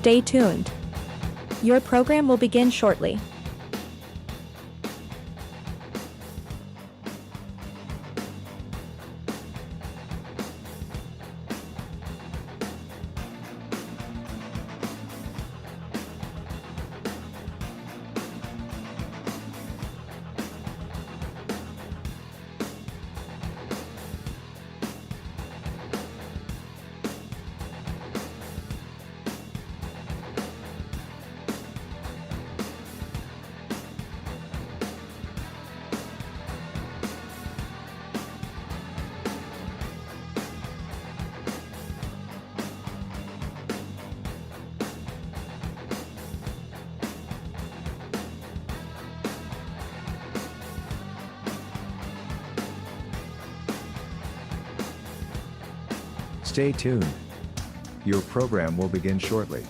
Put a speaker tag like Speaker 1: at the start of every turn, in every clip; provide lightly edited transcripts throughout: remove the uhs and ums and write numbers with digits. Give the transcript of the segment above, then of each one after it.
Speaker 1: Stay tuned. Your program will begin shortly.
Speaker 2: Stay tuned. Your program will begin shortly.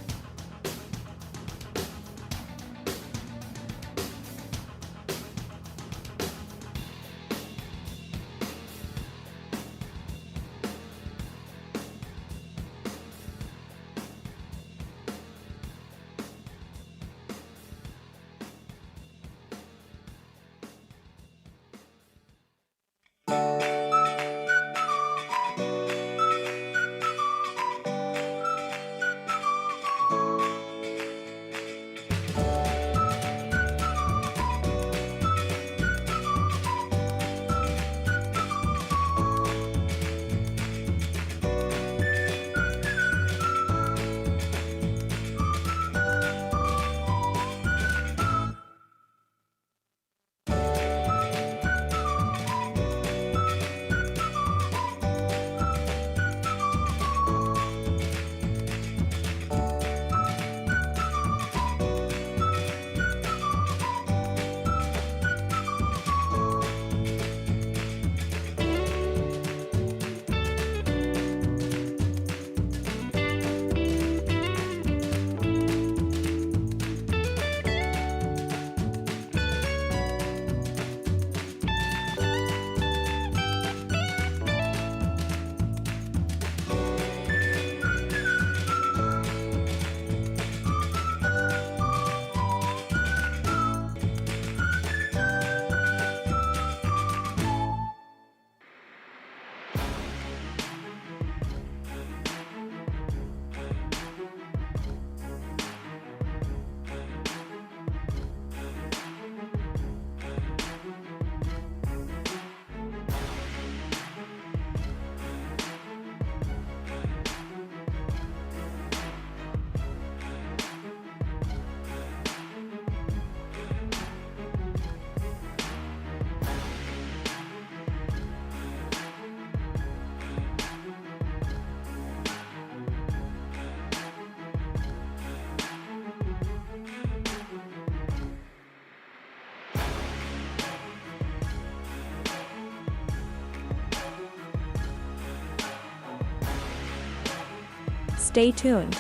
Speaker 1: Stay tuned.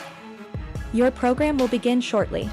Speaker 1: Your program will begin shortly.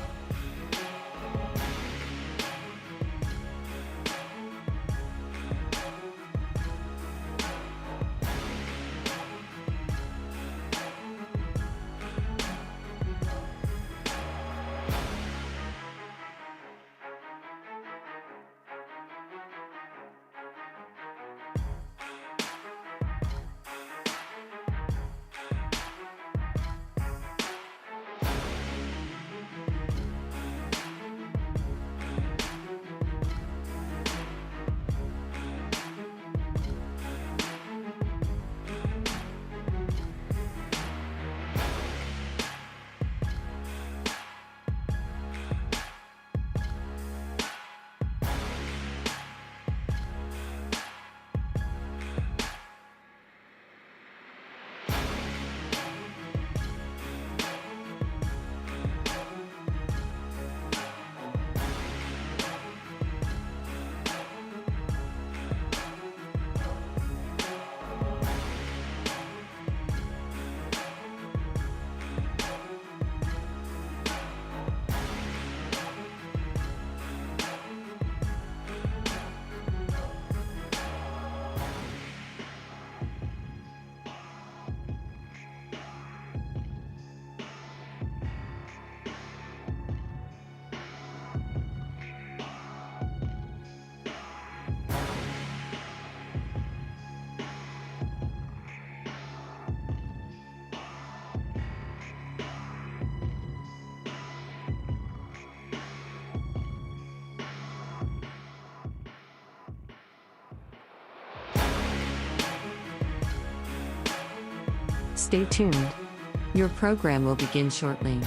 Speaker 3: Stay tuned. Your program will begin shortly.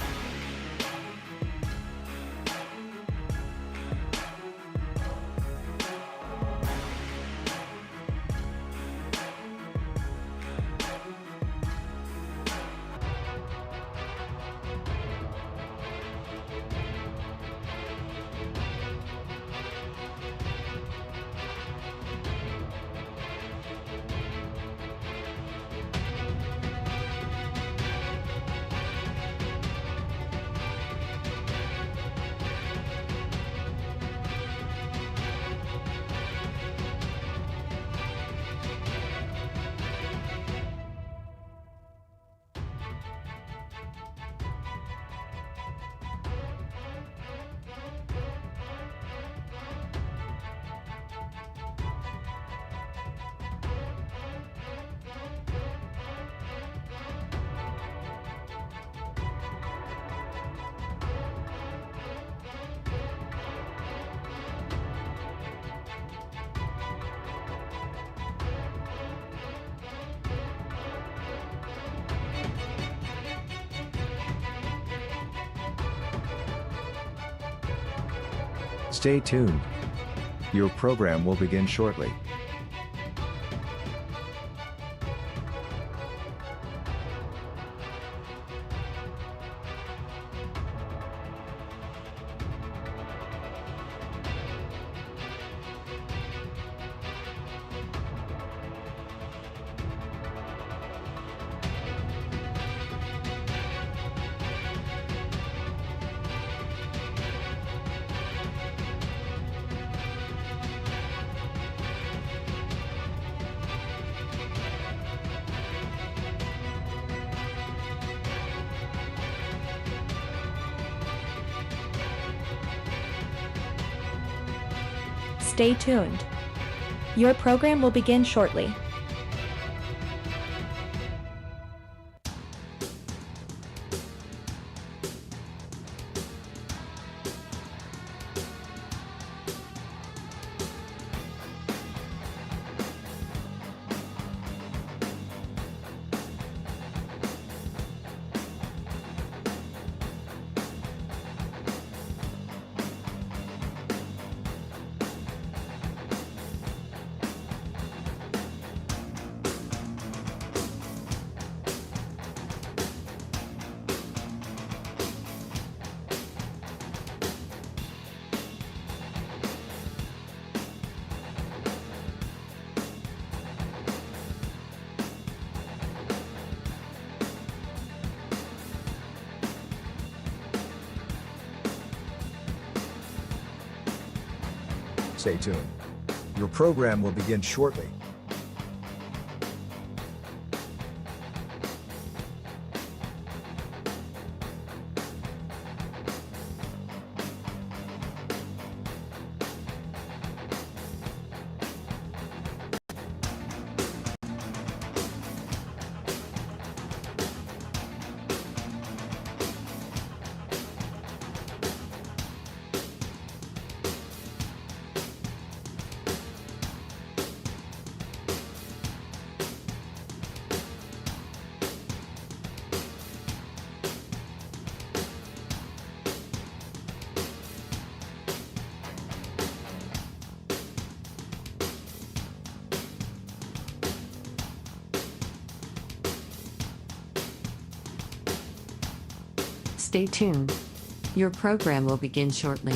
Speaker 2: Stay tuned. Your program will begin shortly.
Speaker 1: Stay tuned. Your program will begin shortly.
Speaker 2: Stay tuned. Your program will begin shortly.
Speaker 3: Stay tuned. Your program will begin shortly.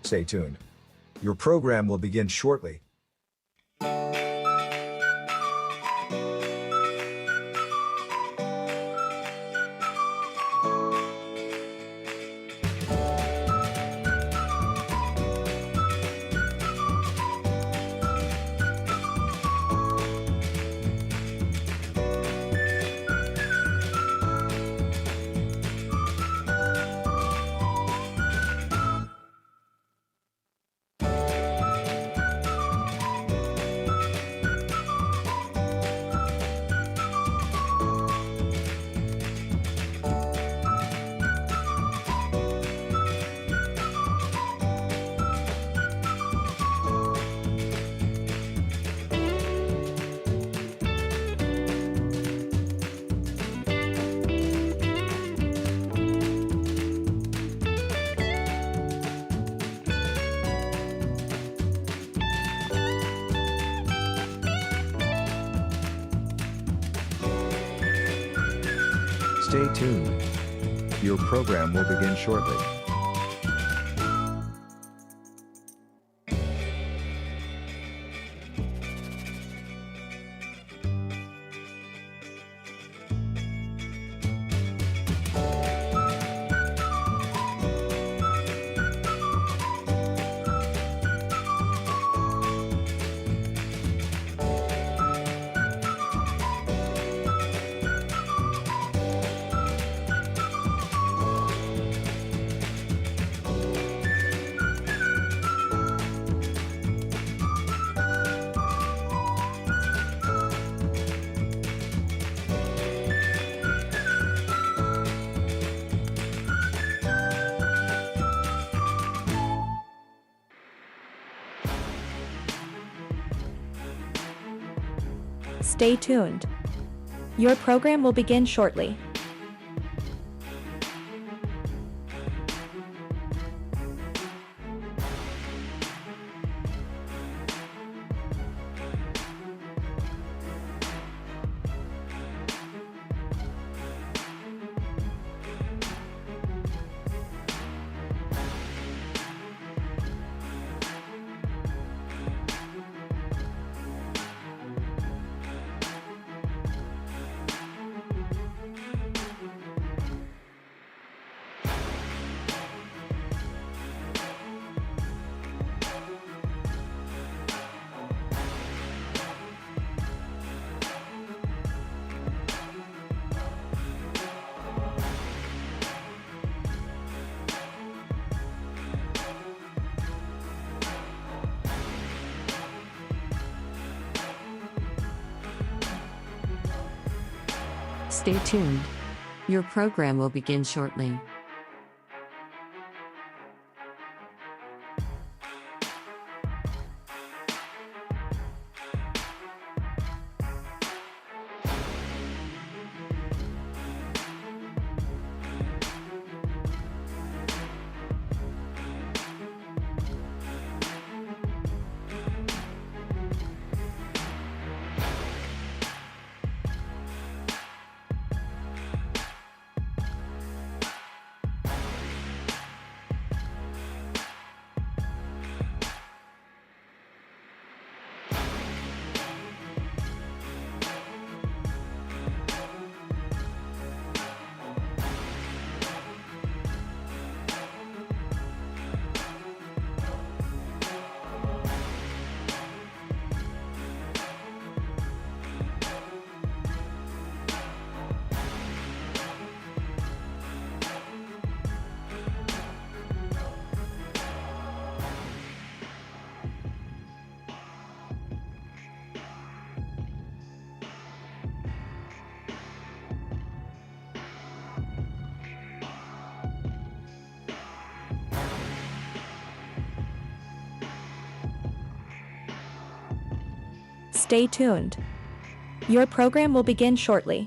Speaker 2: Stay tuned. Your program will begin shortly. Stay tuned. Your program will begin shortly.
Speaker 1: Stay tuned. Your program will begin shortly.
Speaker 3: Stay tuned. Your program will begin shortly.
Speaker 1: Stay tuned. Your program will begin shortly.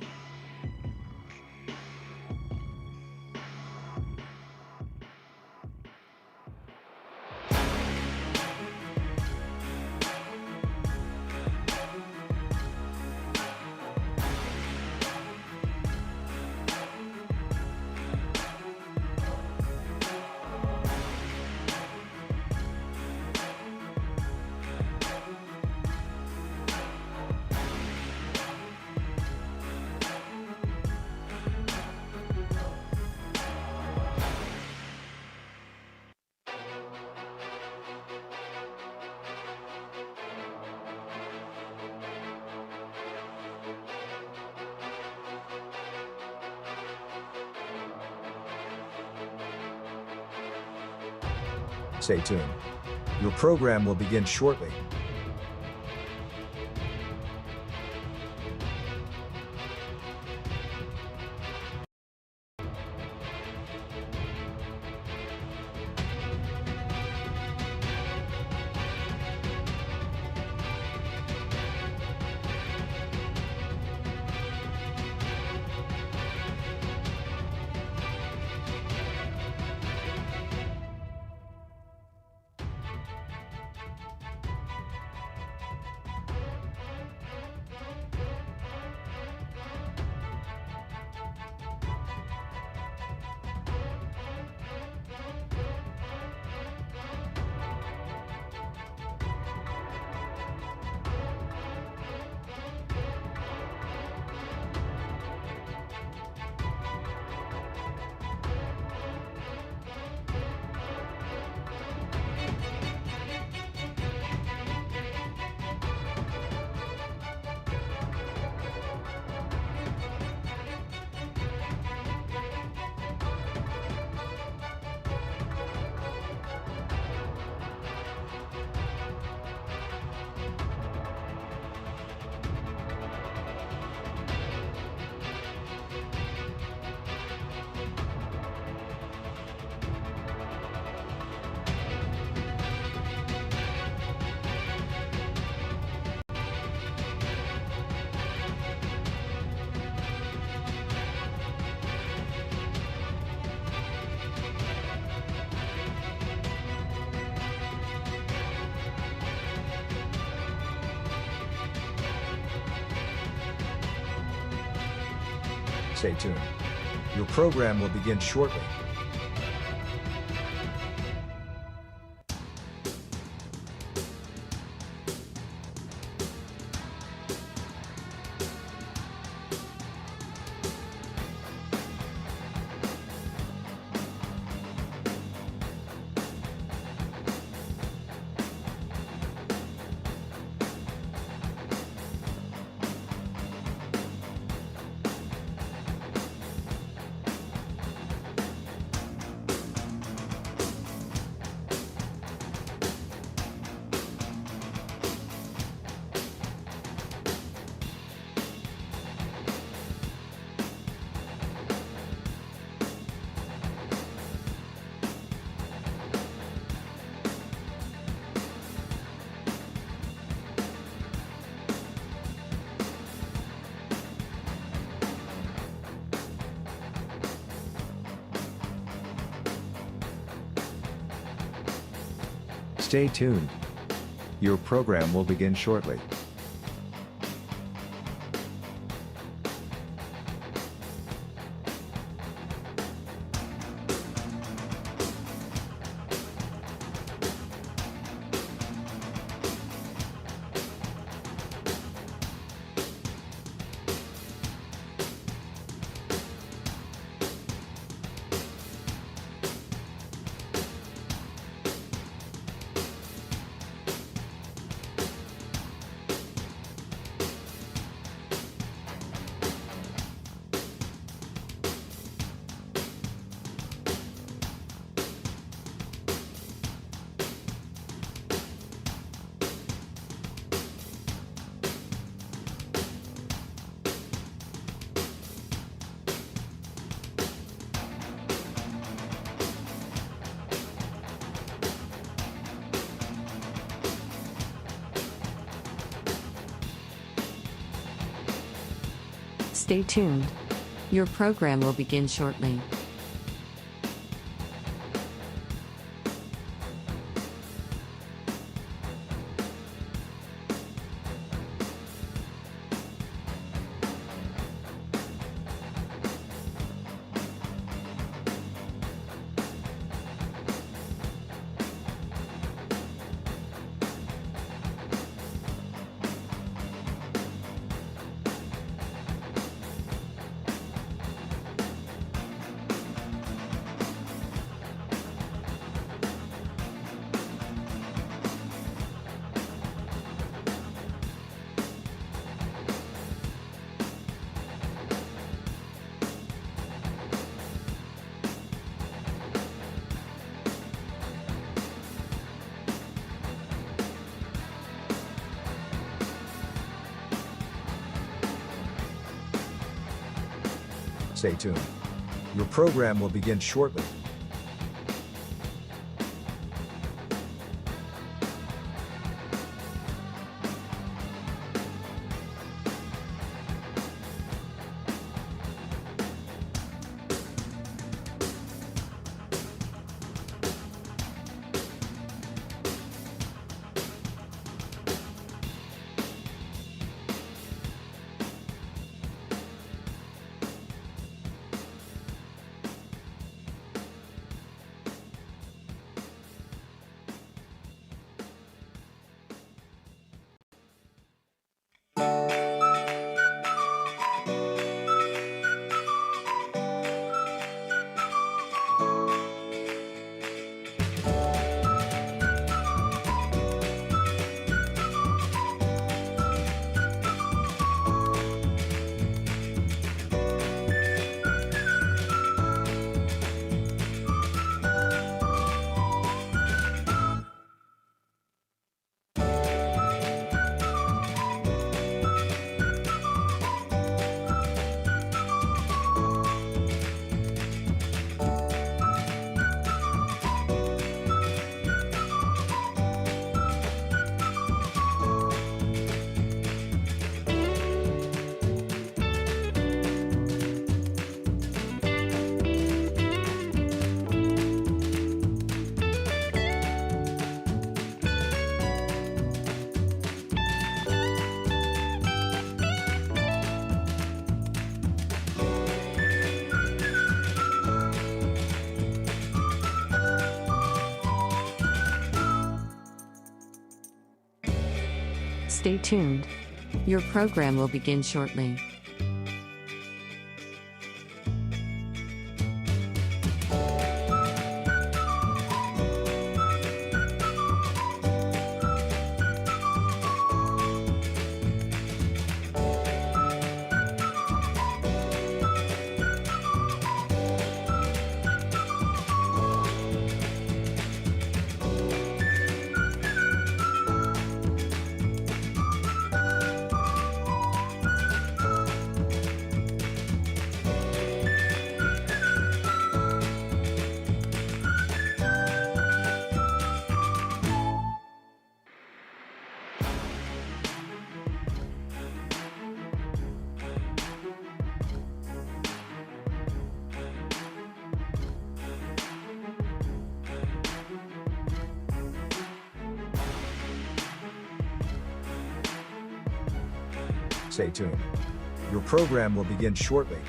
Speaker 2: Stay tuned. Your program will begin shortly. Stay tuned. Your program will begin shortly. Stay tuned. Your program will begin shortly.
Speaker 3: Stay tuned. Your program will begin shortly.
Speaker 2: Stay tuned. Your program will begin shortly.
Speaker 3: Stay tuned. Your program will begin shortly.
Speaker 2: Stay tuned. Your program will begin shortly.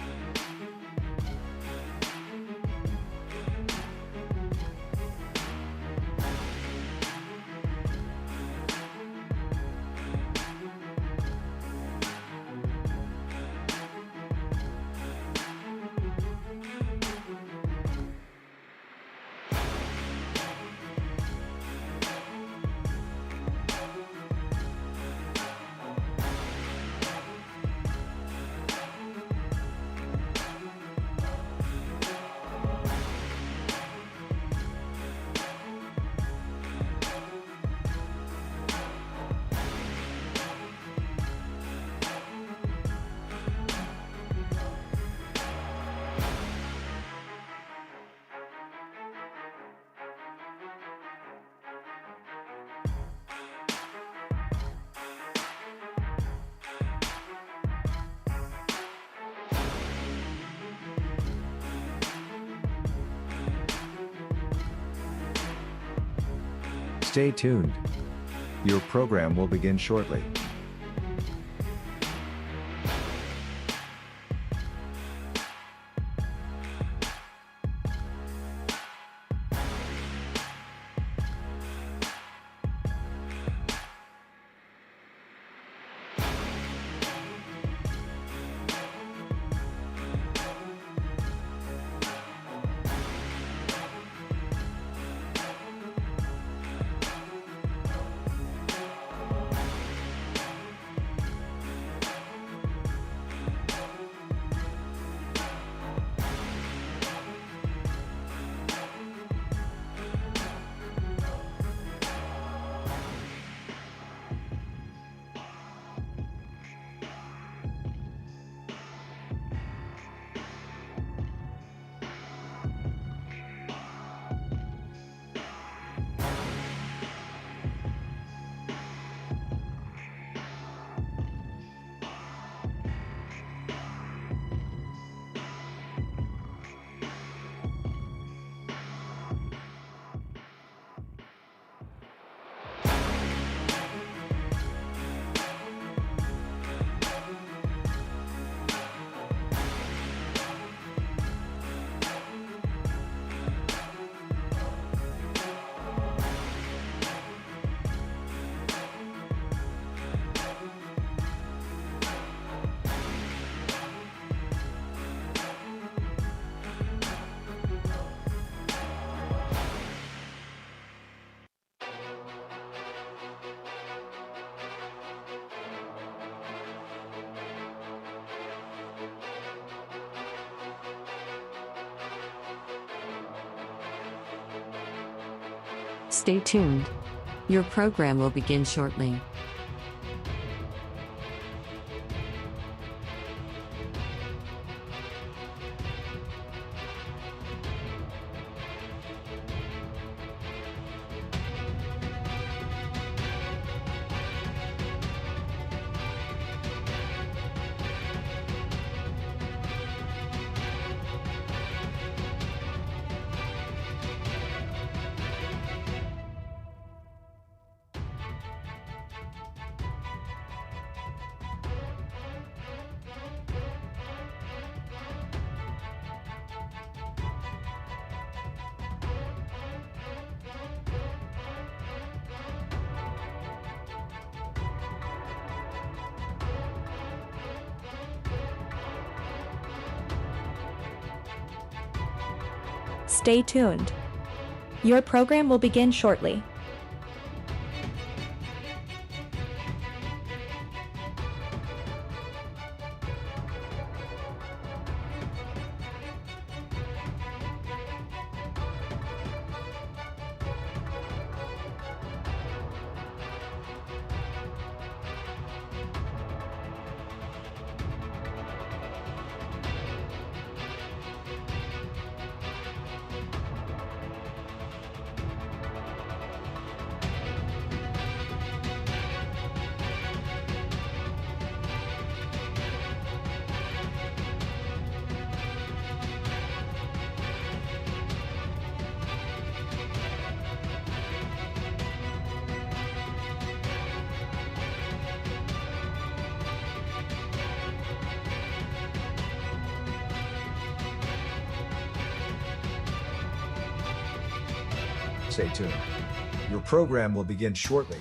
Speaker 2: Stay tuned. Your program will begin shortly.
Speaker 3: Stay tuned. Your program will begin shortly.
Speaker 1: Stay tuned. Your program will begin shortly.
Speaker 2: Stay tuned. Your program will begin shortly.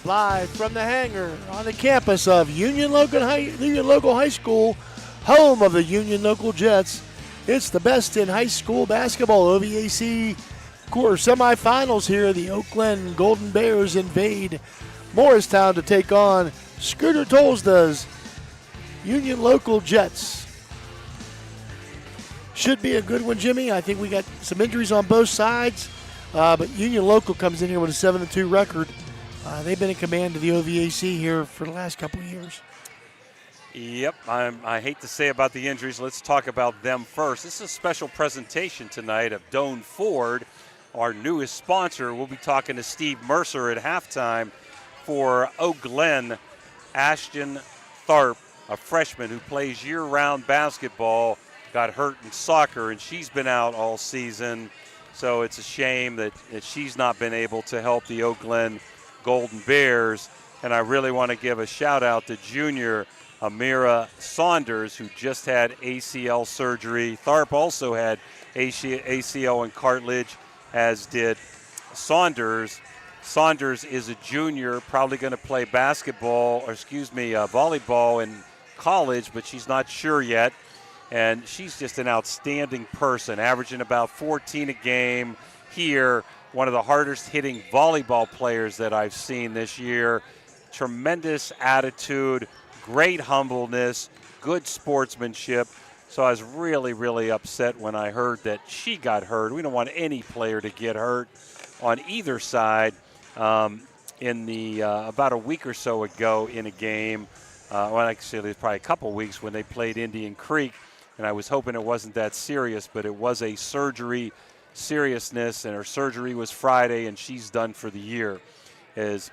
Speaker 4: Live from the hangar on the campus of Union Local High School, home of the Union Local Jets. It's the best in high school basketball. OVAC course semifinals here. The GLEN Golden Bears invade Morristown to take on Scooter Tolsda's Union Local Jets. Should be a good one, Jimmy. I think we got some injuries on both sides, but Union Local comes in here with a 7-2 record. They've been in command of the OVAC here for the last couple of years.
Speaker 5: Yep, I hate to say about the injuries. Let's talk about them first. This is a special presentation tonight of Doane Ford, our newest sponsor. We'll be talking to Steve Mercer at halftime for GLEN. Ashton Tharp, a freshman who plays year-round basketball, got hurt in soccer, and she's been out all season. So it's a shame that she's not been able to help the Oak Glen Golden Bears. And I really want to give a shout out to junior Amira Saunders, who just had ACL surgery. Tharp also had ACL and cartilage, as did Saunders. Saunders is a junior, probably going to play volleyball in college, but she's not sure yet. And she's just an outstanding person, averaging about 14 a game here. One of the hardest hitting volleyball players that I've seen this year. Tremendous attitude, great humbleness, good sportsmanship. So I was really, really upset when I heard that she got hurt. We don't want any player to get hurt on either side. In the about a week or so ago in a game, actually it was probably a couple weeks when they played Indian Creek, and I was hoping it wasn't that serious, but it was a surgery seriousness, and her surgery was Friday, and she's done for the year. As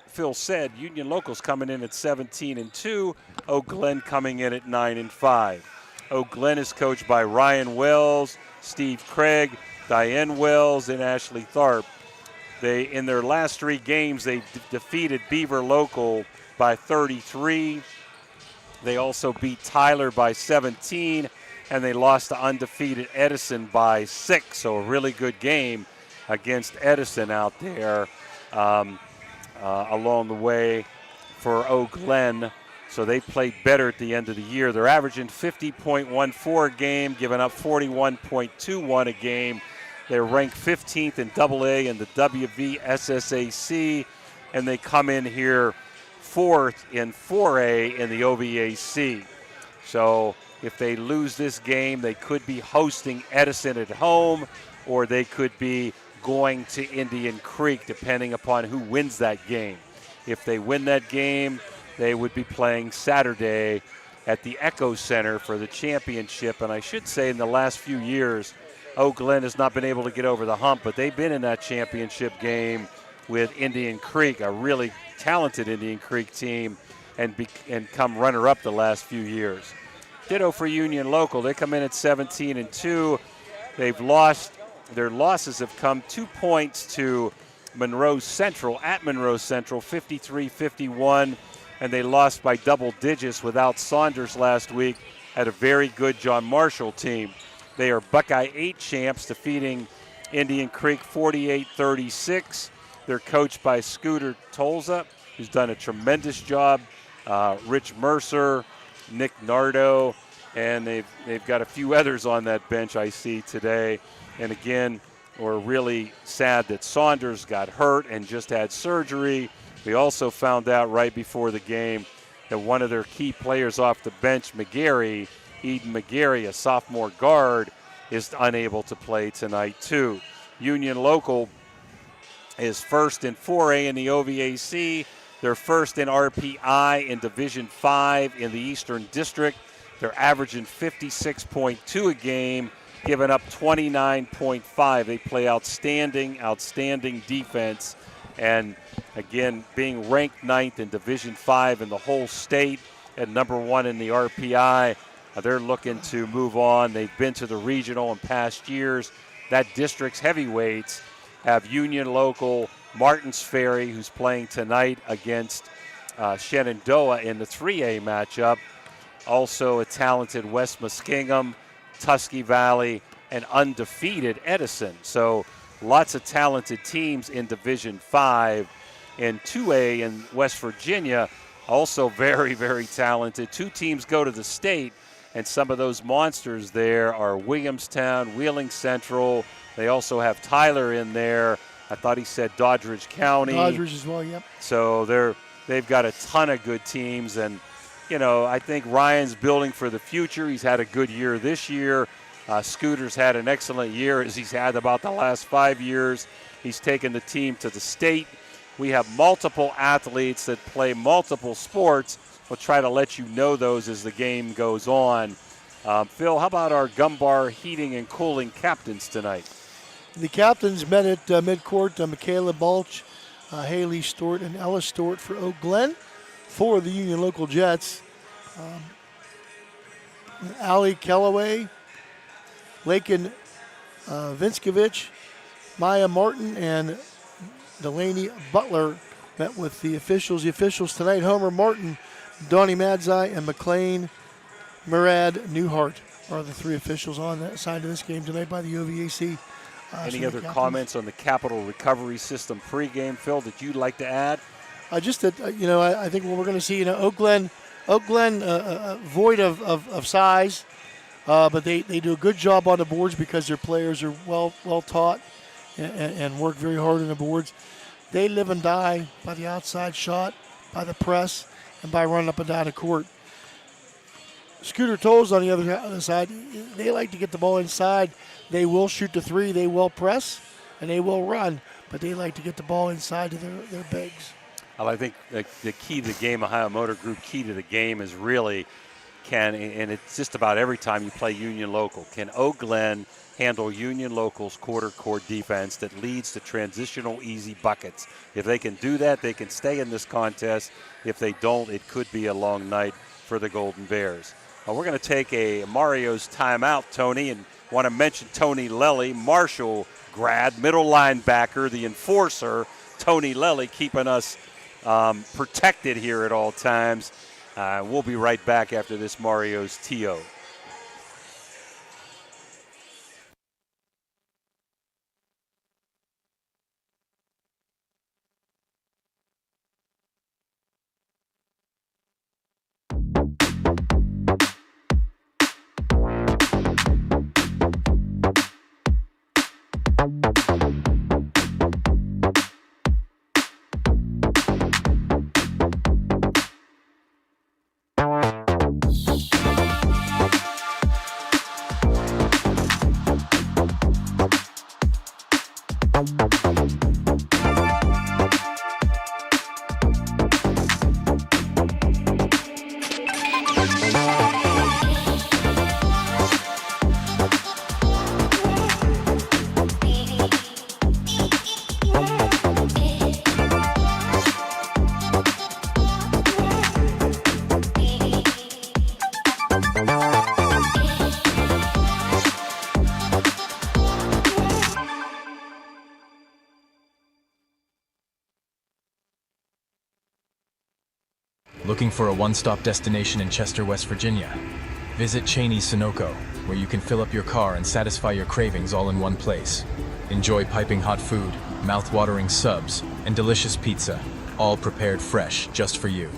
Speaker 5: Phil said, Union Local's coming in at 17-2, Oak Glen coming in at 9-5. Oak Glen is coached by Ryan Wells, Steve Craig, Diane Wells, and Ashley Tharp. In their last 3 games, they defeated Beaver Local by 33. They also beat Tyler by 17, and they lost to undefeated Edison by 6. So a really good game against Edison out there along the way for Oak Glen. So they played better at the end of the year. They're averaging 50.14 a game, giving up 41.21 a game. They're ranked 15th in AA in the WVSSAC, and they come in here 4th in 4A in the OVAC. So if they lose this game, they could be hosting Edison at home, or they could be going to Indian Creek, depending upon who wins that game. If they win that game, they would be playing Saturday at the Echo Center for the championship. And I should say in the last few years, Oak Glen has not been able to get over the hump, but they've been in that championship game with Indian Creek, a really talented Indian Creek team, and come runner-up the last few years. Ditto for Union Local. They come in at 17-2. They've lost. Their losses have come 2 points to Monroe Central, at Monroe Central, 53-51, and they lost by double digits without Saunders last week at a very good John Marshall team. They are Buckeye 8 champs, defeating Indian Creek 48-36. They're coached by Scooter Tolza, who's done a tremendous job. Rich Mercer, Nick Nardo, and they've got a few others on that bench I see today. And again, we're really sad that Saunders got hurt and just had surgery. We also found out right before the game that one of their key players off the bench, Eden McGarry, a sophomore guard, is unable to play tonight too. Union Local is first in 4A in the OVAC. They're first in RPI in Division 5 in the Eastern District. They're averaging 56.2 a game, giving up 29.5. They play outstanding defense. And again, being ranked 9th in Division 5 in the whole state and number 1 in the RPI, they're looking to move on. They've been to the regional in past years. That district's heavyweights have Union Local, Martins Ferry, who's playing tonight against Shenandoah in the 3A matchup. Also a talented West Muskingum, Tusky Valley, and undefeated Edison. So lots of talented teams in Division 5. In 2A in West Virginia, also very, very talented. 2 teams go to the state, and some of those monsters there are Williamstown, Wheeling Central. They also have Tyler in there. I thought he said Doddridge County.
Speaker 4: Doddridge as well, yep.
Speaker 5: So they've got a ton of good teams, and I think Ryan's building for the future. He's had a good year this year. Scooter's had an excellent year, as he's had about the last 5 years. He's taken the team to the state. We have multiple athletes that play multiple sports. We'll try to let you know those as the game goes on. Phil, how about our Gumbar Heating and Cooling captains tonight?
Speaker 4: The captains met at midcourt. Michaela Balch, Haley Stewart, and Ella Stewart for Oak Glen. For the Union Local Jets, Allie Kellaway, Lakin Vinskovich, Maya Martin, and Delaney Butler met with the officials. The officials tonight, Homer Martin, Donnie Madzai, and McLean Murad Newhart are the 3 officials on that side of this game tonight by the OVAC.
Speaker 5: Any other comments on the Capital Recovery System pregame, Phil, that you'd like to add?
Speaker 4: Just that, I think what we're going to see, Oak Glen, void of size, but they do a good job on the boards because their players are well taught and work very hard on the boards. They live and die by the outside shot, by the press, and by running up and down the court. Scooter Tolles on the other side, they like to get the ball inside. They will shoot the 3, they will press, and they will run, but they like to get the ball inside to their bigs.
Speaker 5: Well, I think the key to the game, Ohio Motor Group key to the game is really and it's just about every time you play Union Local, can Oak Glen handle Union Local's quarter court defense that leads to transitional easy buckets? If they can do that, they can stay in this contest. If they don't, it could be a long night for the Golden Bears. We're going to take a Mario's timeout, Tony, and want to mention Tony Lelly, Marshall grad, middle linebacker, the enforcer, Tony Lelly, keeping us protected here at all times. We'll be right back after this Mario's TO.
Speaker 6: Looking for a one-stop destination in Chester, West Virginia? Visit Cheney's Sunoco, where you can fill up your car and satisfy your cravings all in one place. Enjoy piping hot food, mouth-watering subs, and delicious pizza, all prepared fresh just for you.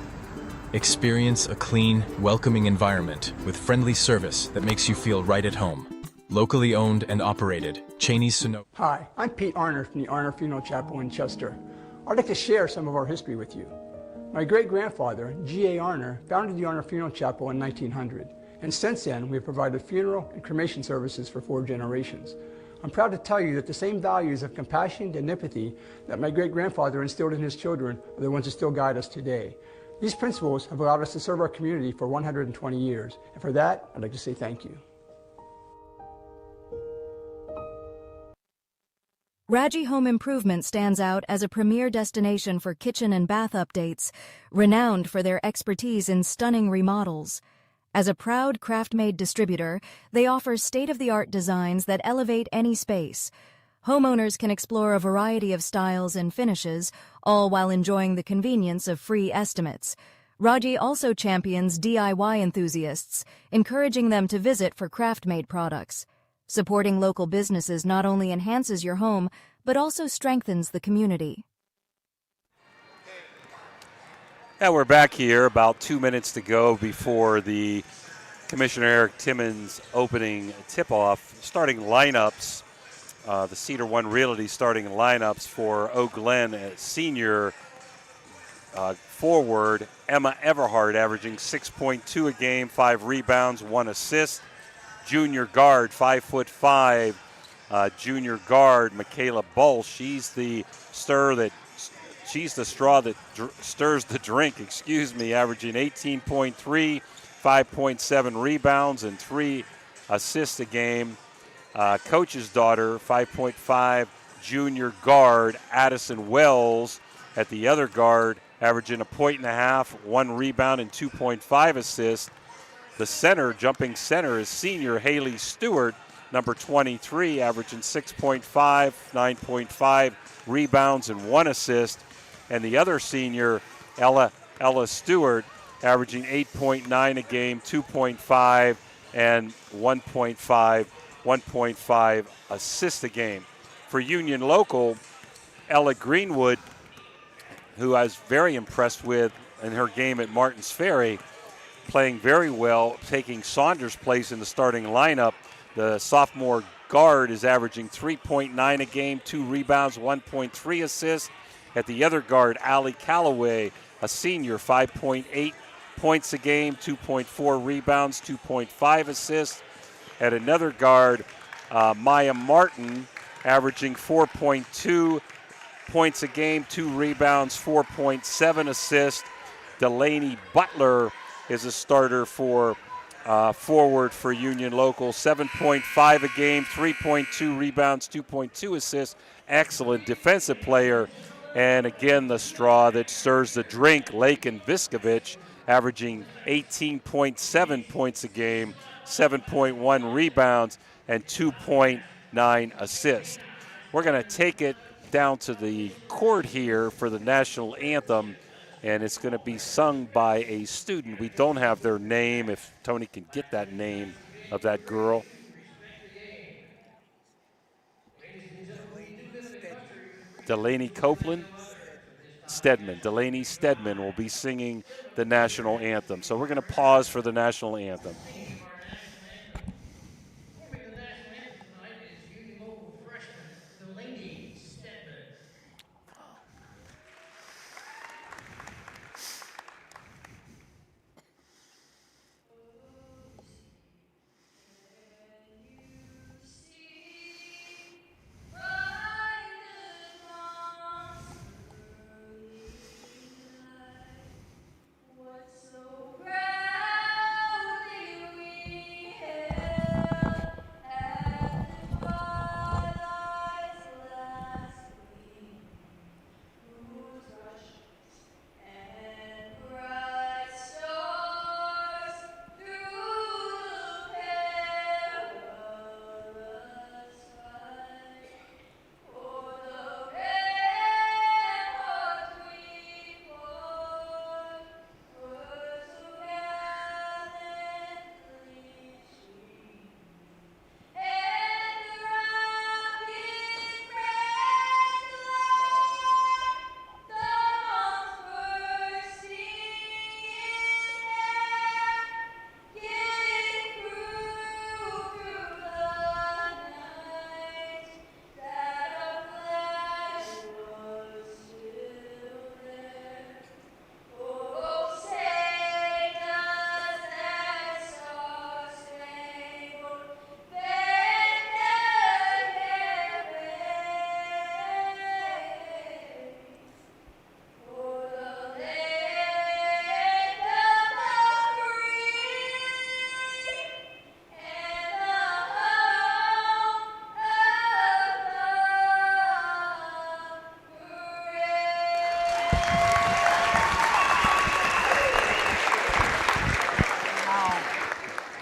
Speaker 6: Experience a clean, welcoming environment with friendly service that makes you feel right at home. Locally owned and operated, Cheney's Sunoco.
Speaker 7: Hi, I'm Pete Arner from the Arner Funeral Chapel in Chester. I'd like to share some of our history with you. My great-grandfather, G.A. Arner, founded the Arner Funeral Chapel in 1900, and since then we have provided funeral and cremation services for 4 generations. I'm proud to tell you that the same values of compassion and empathy that my great-grandfather instilled in his children are the ones that still guide us today. These principles have allowed us to serve our community for 120 years, and for that, I'd like to say thank you.
Speaker 8: Raji Home Improvement stands out as a premier destination for kitchen and bath updates, renowned for their expertise in stunning remodels. As a proud craft-made distributor, they offer state-of-the-art designs that elevate any space. Homeowners can explore a variety of styles and finishes, all while enjoying the convenience of free estimates. Raji also champions DIY enthusiasts, encouraging them to visit for craft-made products. Supporting local businesses not only enhances your home, but also strengthens the community.
Speaker 5: Now we're back here, about 2 minutes to go before the Commissioner Eric Timmons opening tip-off. Starting lineups, the Cedar One Realty starting lineups for Oak Glen senior forward Emma Everhart, averaging 6.2 a game, 5 rebounds, 1 assist. Junior guard, 5'5", junior guard Michaela Bull. She's the straw that stirs the drink. Averaging 18.3, 5.7 rebounds and 3 assists a game. Coach's daughter, 5.5, junior guard Addison Wells at the other guard, averaging 1.5 points, 1 rebound and 2.5 assists. The center, jumping center, is senior Haley Stewart, number 23, averaging 6.5, 9.5 rebounds and 1 assist. And the other senior, Ella Stewart, averaging 8.9 a game, 2.5 and 1.5 assists a game. For Union Local, Ella Greenwood, who I was very impressed with in her game at Martins Ferry, playing very well, taking Saunders' place in the starting lineup. The sophomore guard is averaging 3.9 a game, 2 rebounds, 1.3 assists. At the other guard, Allie Calloway, a senior, 5.8 points a game, 2.4 rebounds, 2.5 assists. At another guard, Maya Martin, averaging 4.2 points a game, 2 rebounds, 4.7 assists. Delaney Butler is a starter for forward for Union Local, 7.5 a game, 3.2 rebounds, 2.2 assists. Excellent defensive player. And again, the straw that stirs the drink, Lakin Viskovich, averaging 18.7 points a game, 7.1 rebounds, and 2.9 assists. We're going to take it down to the court here for the national anthem, and it's going to be sung by a student. We don't have their name, if Tony can get that name of that girl. Delaney Copeland? Delaney Stedman will be singing the national anthem. So we're going to pause for the national anthem.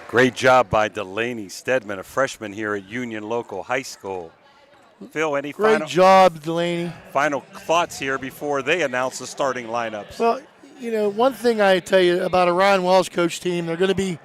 Speaker 5: Great job by Delaney Stedman, a freshman here at Union Local High School. Phil, any
Speaker 4: Great job, Delaney.
Speaker 5: Final thoughts here before they announce the starting lineups?
Speaker 4: Well, you know, one thing I tell you about a Ryan Wells coach team, they're going to be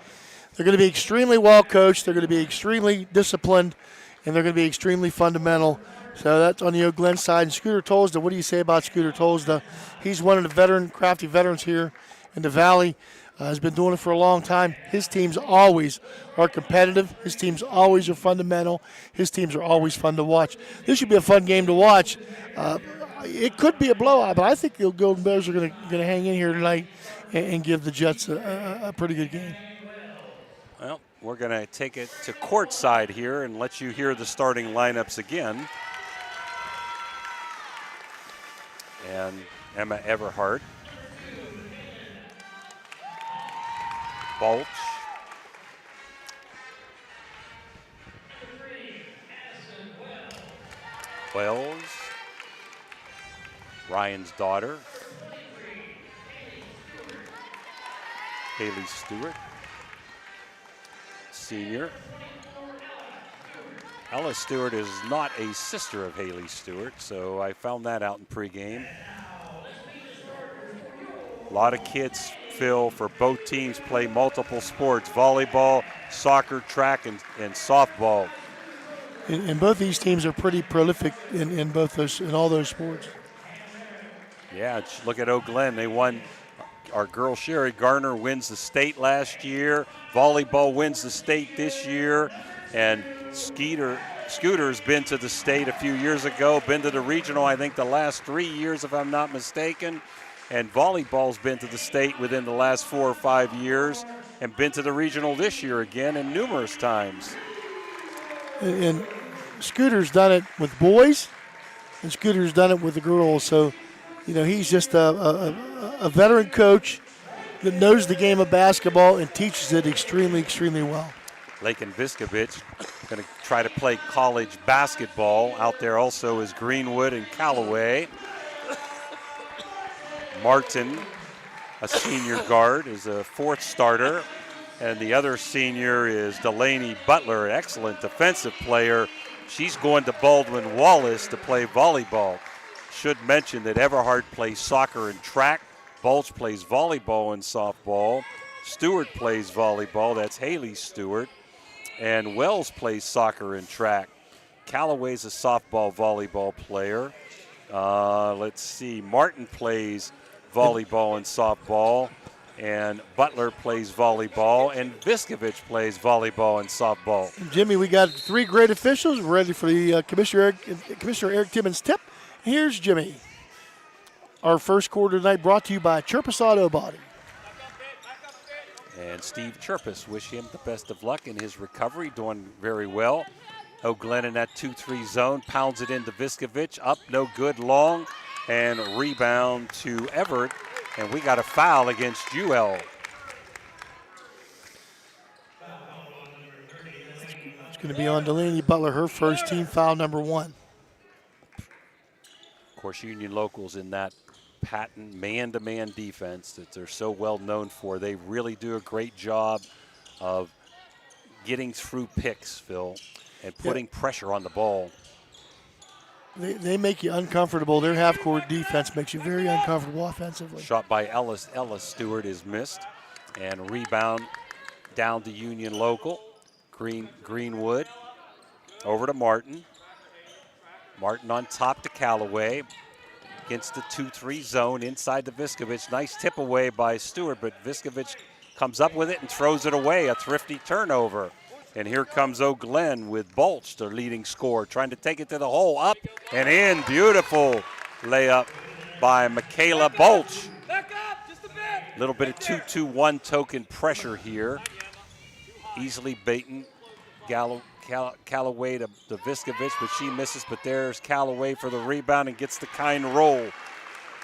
Speaker 4: extremely well coached. They're going to be extremely disciplined, and they're going to be extremely fundamental. So that's on the GLEN side. And Scooter Tolsda, what do you say about Scooter Tolsda? He's one of the crafty veterans here in the Valley. Has been doing it for a long time. His teams always are competitive. His teams always are fundamental. His teams are always fun to watch. This should be a fun game to watch. It could be a blowout, but I think the Golden Bears are going to hang in here tonight and give the Jets a pretty good game.
Speaker 5: Well, we're going to take it to courtside here and let you hear the starting lineups again. And Emma Everhart. Balch. Wells. Ryan's daughter. Haley Stewart. Senior. Ella Stewart is not a sister of Haley Stewart, so I found that out in pregame. A lot of kids, Phil, for both teams play multiple sports: volleyball, soccer, track, and softball.
Speaker 4: And both these teams are pretty prolific in all those sports.
Speaker 5: Yeah, look at GLEN. They won. Our girl Sherry Garner wins the state last year. Volleyball wins the state this year. And Scooter's been to the state a few years ago, been to the regional, I think, the last 3 years, if I'm not mistaken. And volleyball's been to the state within the last 4 or 5 years and been to the regional this year again and numerous times.
Speaker 4: And Scooter's done it with boys, and Scooter's done it with the girls. So, he's just a veteran coach that knows the game of basketball and teaches it extremely, extremely well.
Speaker 5: Lake and Viscovich going to try to play college basketball. Out there also is Greenwood and Callaway. Martin, a senior guard, is a fourth starter. And the other senior is Delaney Butler, an excellent defensive player. She's going to Baldwin Wallace to play volleyball. Should mention that Everhard plays soccer and track. Balch plays volleyball and softball. Stewart plays volleyball. That's Haley Stewart. And Wells plays soccer and track. Callaway's a softball volleyball player. Let's see. Martin plays volleyball and softball. And Butler plays volleyball. And Viscovich plays volleyball and softball.
Speaker 4: Jimmy, we got 3 great officials. We're ready for the Commissioner Eric Timmons tip. Here's Jimmy. Our first quarter tonight brought to you by Chirpus Auto Body.
Speaker 5: And Steve Chirpus, wish him the best of luck in his recovery, doing very well. GLEN in that 2-3 zone, pounds it into Viscovich, up, no good, long, and rebound to Everett. And we got a foul against Jewell.
Speaker 4: It's going to be on Delaney Butler, her first team foul, number 1.
Speaker 5: Of course, Union Locals in that patent man-to-man defense that they're so well known for. They really do a great job of getting through picks, Phil, and putting pressure on the ball.
Speaker 4: They make you uncomfortable. Their half-court defense makes you very uncomfortable offensively.
Speaker 5: Shot by Ellis Stewart is missed. And rebound down to Union Local. Greenwood over to Martin. Martin on top to Callaway. Against the 2-3 zone inside the Viscovich. Nice tip away by Stewart, but Viscovich comes up with it and throws it away. A thrifty turnover. And here comes GLEN with Balch, their leading scorer, trying to take it to the hole, up and in. Beautiful layup by Michaela Balch. A little bit of 2-2-1 token pressure here. Easily beaten Callaway to Viscovich, but she misses. But there's Callaway for the rebound and gets the kind roll.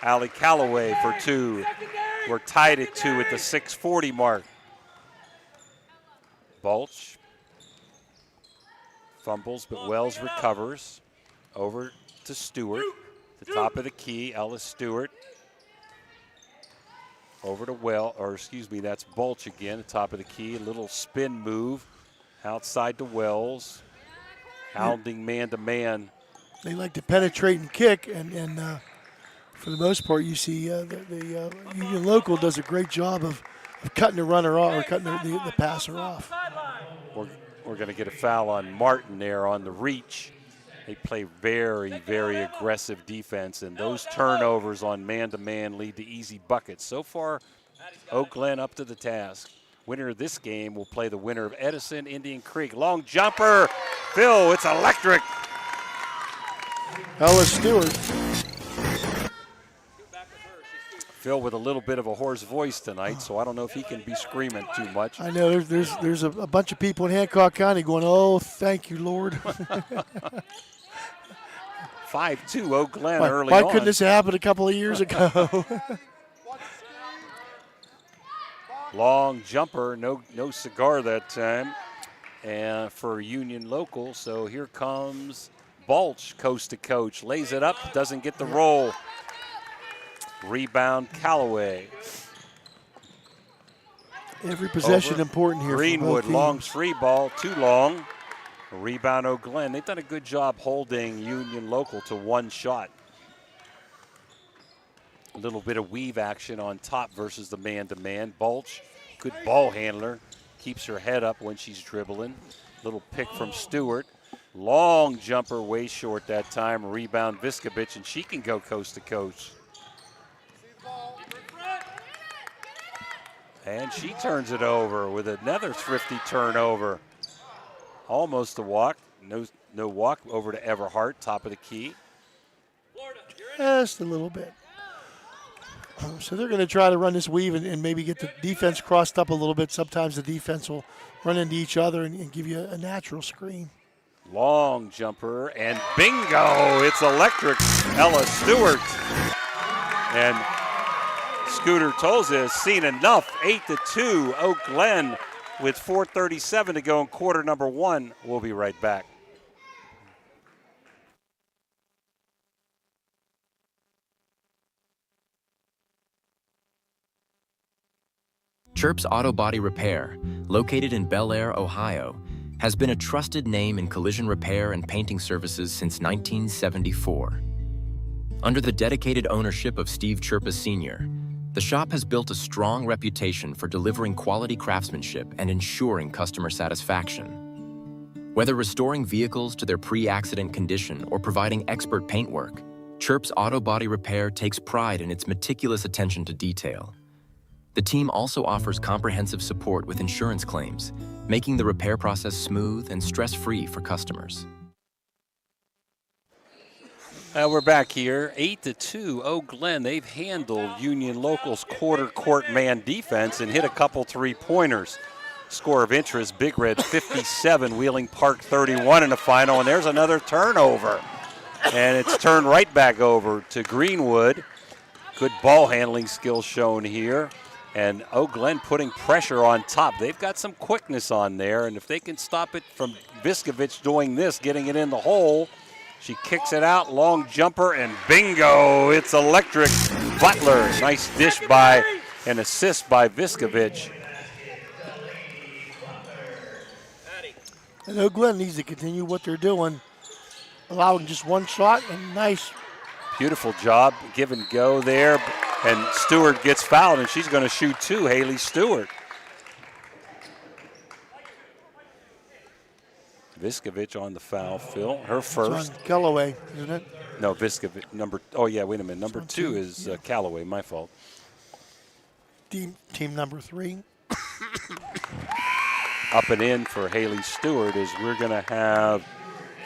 Speaker 5: Allie Callaway for 2. We're tied at 2 at the 6:40 mark. Balch fumbles, but Wells recovers. Over to Stewart, the top of the key. Ellis Stewart. Over to that's Balch again, the top of the key. A little spin move outside to Wells. Hounding man-to-man.
Speaker 4: They like to penetrate and kick, and for the most part, you see the Union Local does a great job of cutting the runner off or cutting the passer off.
Speaker 5: We're going to get a foul on Martin there on the reach. They play very, very aggressive defense, and those turnovers on man-to-man lead to easy buckets. So far, GLEN up to the task. Winner of this game will play the winner of Edison, Indian Creek. Long jumper. Phil, it's electric.
Speaker 4: Ellis Stewart.
Speaker 5: Phil with a little bit of a hoarse voice tonight, so I don't know if he can be screaming too much.
Speaker 4: I know there's a bunch of people in Hancock County going, oh, thank you, Lord.
Speaker 5: 5-2 GLEN early on.
Speaker 4: Why couldn't this happen a couple of years ago?
Speaker 5: Long jumper, no cigar that time, and for Union Local. So here comes Balch, coast to coach, lays it up, doesn't get the roll. Rebound Callaway.
Speaker 4: Every possession important here.
Speaker 5: Greenwood, long free ball, too long. Rebound O'Glen. They've done a good job holding Union Local to one shot. A little bit of weave action on top versus the man-to-man. Bulch, good ball handler, keeps her head up when she's dribbling. Little pick from Stewart. Long jumper, way short that time. Rebound Viskovich, and she can go coast to coast. And she turns it over with another thrifty turnover. Almost a walk. No walk over to Everhart, top of the key.
Speaker 4: Just a little bit. So they're going to try to run this weave and maybe get the defense crossed up a little bit. Sometimes the defense will run into each other and give you a natural screen.
Speaker 5: Long jumper, and bingo! It's electric. Ella Stewart. And Scooter Tolza has seen enough. 8-2. Oak Glen with 4:37 to go in quarter number one. We'll be right back.
Speaker 9: Chirp's Auto Body Repair, located in Bel Air, Ohio, has been a trusted name in collision repair and painting services since 1974. Under the dedicated ownership of Steve Chirpa Sr., the shop has built a strong reputation for delivering quality craftsmanship and ensuring customer satisfaction. Whether restoring vehicles to their pre-accident condition or providing expert paintwork, Chirp's Auto Body Repair takes pride in its meticulous attention to detail. The team also offers comprehensive support with insurance claims, making the repair process smooth and stress-free for customers.
Speaker 5: We're back here, 8-2. Oak Glen, they've handled Union Local's quarter court man defense and hit a couple three-pointers. Score of interest, Big Red 57, Wheeling Park 31 in the final, and there's another turnover. And it's turned right back over to Greenwood. Good ball handling skills shown here. And Oak Glen putting pressure on top. They've got some quickness on there, and if they can stop it from Viskovich doing this, getting it in the hole, she kicks it out, long jumper, and bingo, it's electric. Butler, nice dish by, an assist by Viskovich.
Speaker 4: And Oak Glen needs to continue what they're doing, allowing just one shot, and nice.
Speaker 5: Beautiful job, give and go there, and Stewart gets fouled, and she's going to shoot two, Haley Stewart. Viskovich on the foul, Phil. Her first.
Speaker 4: It's on Callaway, isn't it?
Speaker 5: No, Viskovich. Wait a minute. Number two is Callaway, my fault.
Speaker 4: Team number 3.
Speaker 5: Up and in for Haley Stewart is we're going to have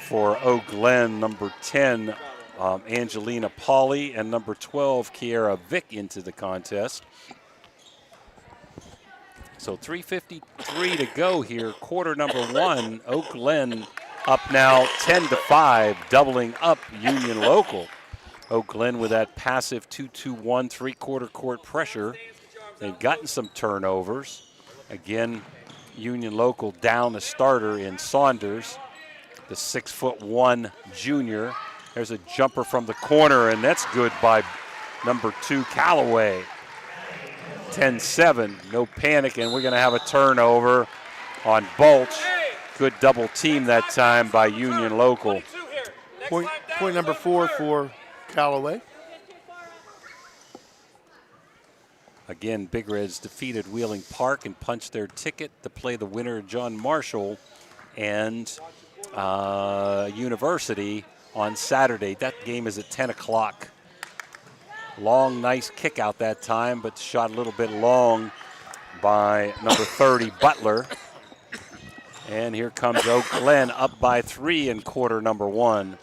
Speaker 5: for Oak Glen, number 10, Angelina Pauley, and number 12, Kiera Vick into the contest. So 3:53 to go here, quarter number one. Oak Glen up now 10-5, doubling up Union Local. Oak Glen with that passive 2-2-1 three-quarter court pressure. They've gotten some turnovers. Again, Union Local down a starter in Saunders, the 6'1" junior. There's a jumper from the corner, and that's good by number 2, Callaway. 10-7, no panic, and we're going to have a turnover on Bulch. Good double team that time by Union Local.
Speaker 4: Point number 4 for Callaway.
Speaker 5: Again, Big Reds defeated Wheeling Park and punched their ticket to play the winner, John Marshall, and University on Saturday. That game is at 10 o'clock. Long, nice kick out that time, but shot a little bit long by number 30, Butler. And here comes Oak Glen up by 3 in quarter number one.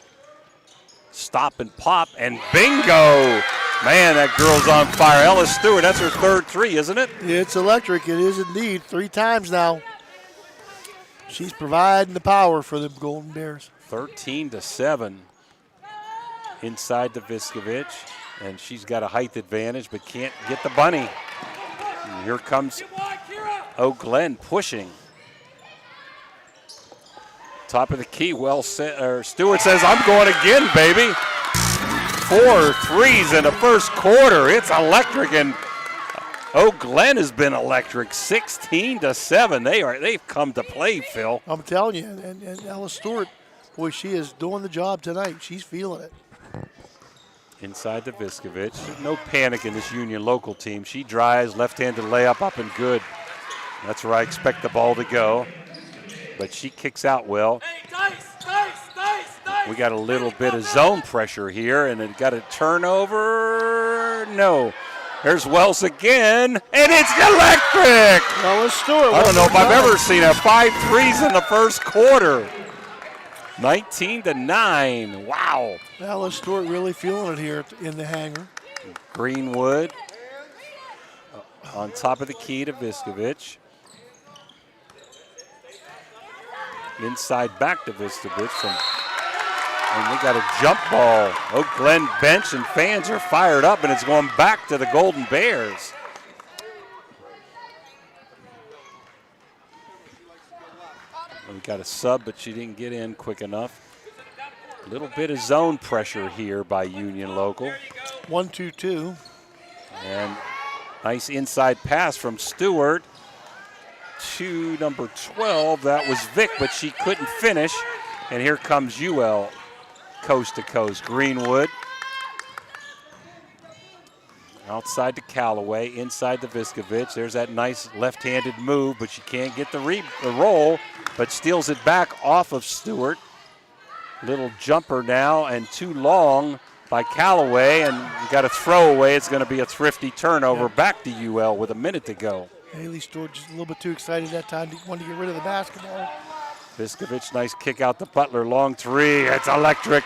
Speaker 5: Stop and pop, and bingo! Man, that girl's on fire. Ella Stewart, that's her third three, isn't it?
Speaker 4: It's electric. It is indeed. 3 times now. She's providing the power for the Golden Bears.
Speaker 5: 13-7 inside the Viskovich. And she's got a height advantage, but can't get the bunny. And here comes Oak Glen pushing. Top of the key, well set. Stewart says, I'm going again, baby. 4 threes in the first quarter. It's electric, and GLEN has been electric, 16-7. They've come to play, Phil.
Speaker 4: I'm telling you, and Ella Stewart, boy, she is doing the job tonight. She's feeling it.
Speaker 5: Inside to Viskovich. No panic in this Union local team. She drives, left-handed layup up and good. That's where I expect the ball to go. But she kicks out well. We got a little bit of zone pressure here, and it got a turnover. No. There's Wells again, and it's electric!
Speaker 4: Ella Stewart.
Speaker 5: I don't know if I've ever seen 5 threes in the first quarter. 19-9. Wow.
Speaker 4: Ella Stewart really feeling it here in the hangar.
Speaker 5: Greenwood on top of the key to Viskovich. Inside back to Viskovich. And they got a jump ball. GLEN bench and fans are fired up, and it's going back to the Golden Bears. We got a sub, but she didn't get in quick enough. A little bit of zone pressure here by Union Local.
Speaker 4: 1-2-2.
Speaker 5: And nice inside pass from Stewart to number 12. That was Vic, but she couldn't finish. And here comes UL coast to coast. Greenwood. Outside to Callaway, inside to Viskovich. There's that nice left-handed move, but she can't get the roll, but steals it back off of Stewart. Little jumper now, and too long by Callaway, and you got a throwaway. It's going to be a thrifty turnover back to UL with a minute to go.
Speaker 4: Haley Stewart just a little bit too excited that time. Wanted to get rid of the basketball.
Speaker 5: Viskovich, nice kick out to Butler. Long three. It's electric.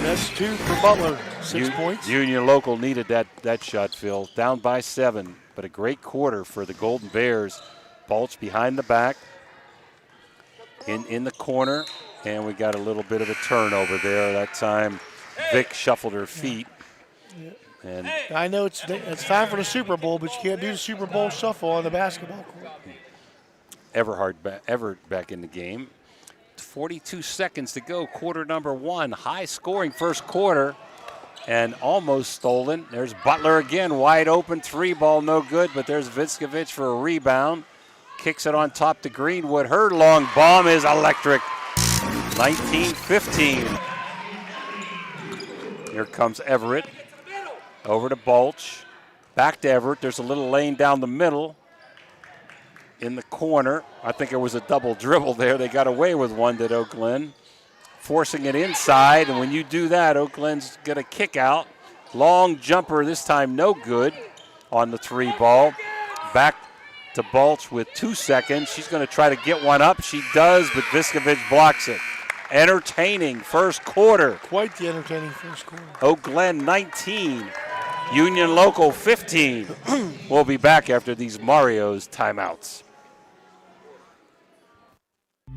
Speaker 4: That's 2 for Butler. 6 points.
Speaker 5: Union Local needed that shot, Phil. Down by 7, but a great quarter for the Golden Bears. Balch behind the back. In the corner. And we got a little bit of a turnover there. That time, Vic shuffled her feet.
Speaker 4: Yeah.
Speaker 5: And
Speaker 4: I know it's time for the Super Bowl, but you can't do the Super Bowl shuffle on the basketball court.
Speaker 5: Everett back in the game. 42 seconds to go, quarter number 1. High scoring first quarter and almost stolen. There's Butler again, wide open, 3 ball, no good, but there's Viskovich for a rebound. Kicks it on top to Greenwood. Her long bomb is electric. 19-15. Here comes Everett. Over to Balch. Back to Everett. There's a little lane down the middle. In the corner. I think it was a double dribble there. They got away with one, did GLEN. Forcing it inside, and when you do that, GLEN's going to kick out. Long jumper, this time no good on the 3 ball. Back to Balch with 2 seconds. She's going to try to get one up. She does, but Viskovich blocks it. Entertaining first quarter.
Speaker 4: Quite the entertaining first quarter.
Speaker 5: GLEN 19, Union Local 15. We'll be back after these Mario's timeouts.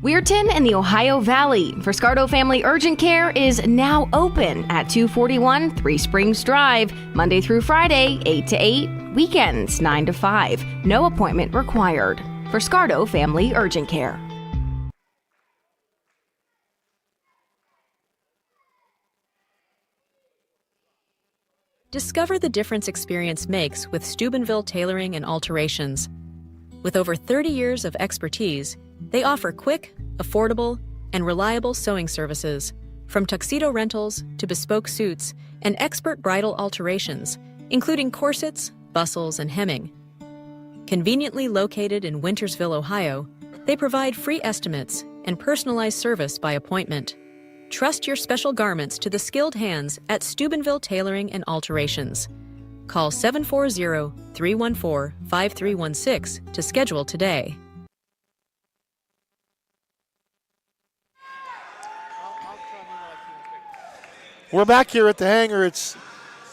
Speaker 10: Weirton in the Ohio Valley for Scardo Family Urgent Care is now open at 241 Three Springs Drive, Monday through Friday, 8 to 8, weekends 9 to 5. No appointment required. For Scardo Family Urgent Care.
Speaker 11: Discover the difference experience makes with Steubenville Tailoring and Alterations. With over 30 years of expertise, they offer quick, affordable, and reliable sewing services, from tuxedo rentals to bespoke suits and expert bridal alterations, including corsets, bustles, and hemming. Conveniently located in Wintersville, Ohio, they provide free estimates and personalized service by appointment. Trust your special garments to the skilled hands at Steubenville Tailoring and Alterations. Call 740-314-5316 to schedule today.
Speaker 4: We're back here at the hangar. It's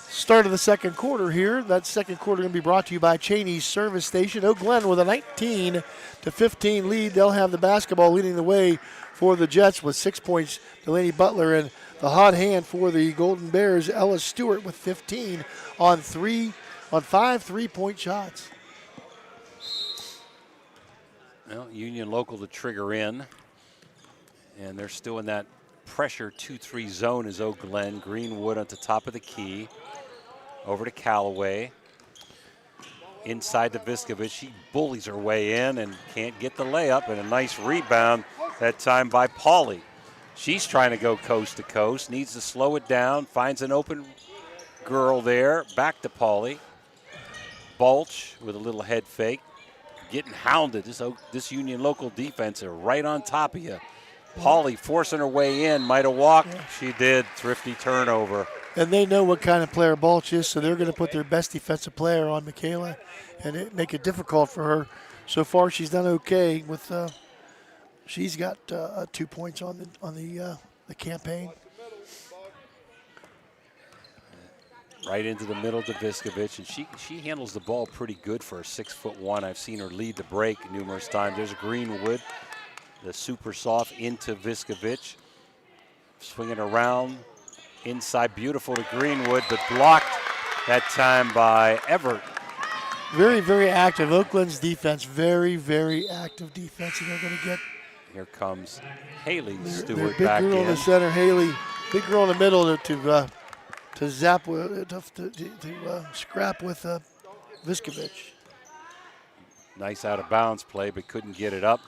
Speaker 4: start of the second quarter here. That second quarter going to be brought to you by Cheney's Service Station. GLEN with a 19-15 lead. They'll have the basketball leading the way for the Jets with 6 points. Delaney Butler, and the hot hand for the Golden Bears, Ella Stewart with 15 on 5 3-point shots.
Speaker 5: Well, Union Local to trigger in, and they're still in that pressure 2-3 zone is GLEN. Greenwood at the top of the key. Over to Callaway. inside to Viskovich. She bullies her way in and can't get the layup, and a nice rebound that time by Pauly. She's trying to go coast to coast, needs to slow it down, finds an open girl there, back to Pauly. Balch with a little head fake, getting hounded. This Union local defense are right on top of you. Pauly forcing her way in, might have walked. Yeah. She did. Thrifty turnover.
Speaker 4: And they know what kind of player Balch is, so they're going to put their best defensive player on Michaela and make it difficult for her. So far, she's done okay with. She's got 2 points on the campaign.
Speaker 5: Right into the middle to Viskovich, and she handles the ball pretty good for a 6'1". I've seen her lead the break numerous times. There's Greenwood, the super soft into Viskovich, swinging around inside, beautiful to Greenwood, but blocked that time by Everett.
Speaker 4: Very, very active. Oakland's defense, very, very active defense, and they're going to get.
Speaker 5: Here comes Haley Stewart
Speaker 4: big
Speaker 5: back in.
Speaker 4: Big girl in the center, Haley. Big girl in the middle to zap with, to scrap with Viskovich.
Speaker 5: Nice out of bounds play, but couldn't get it up.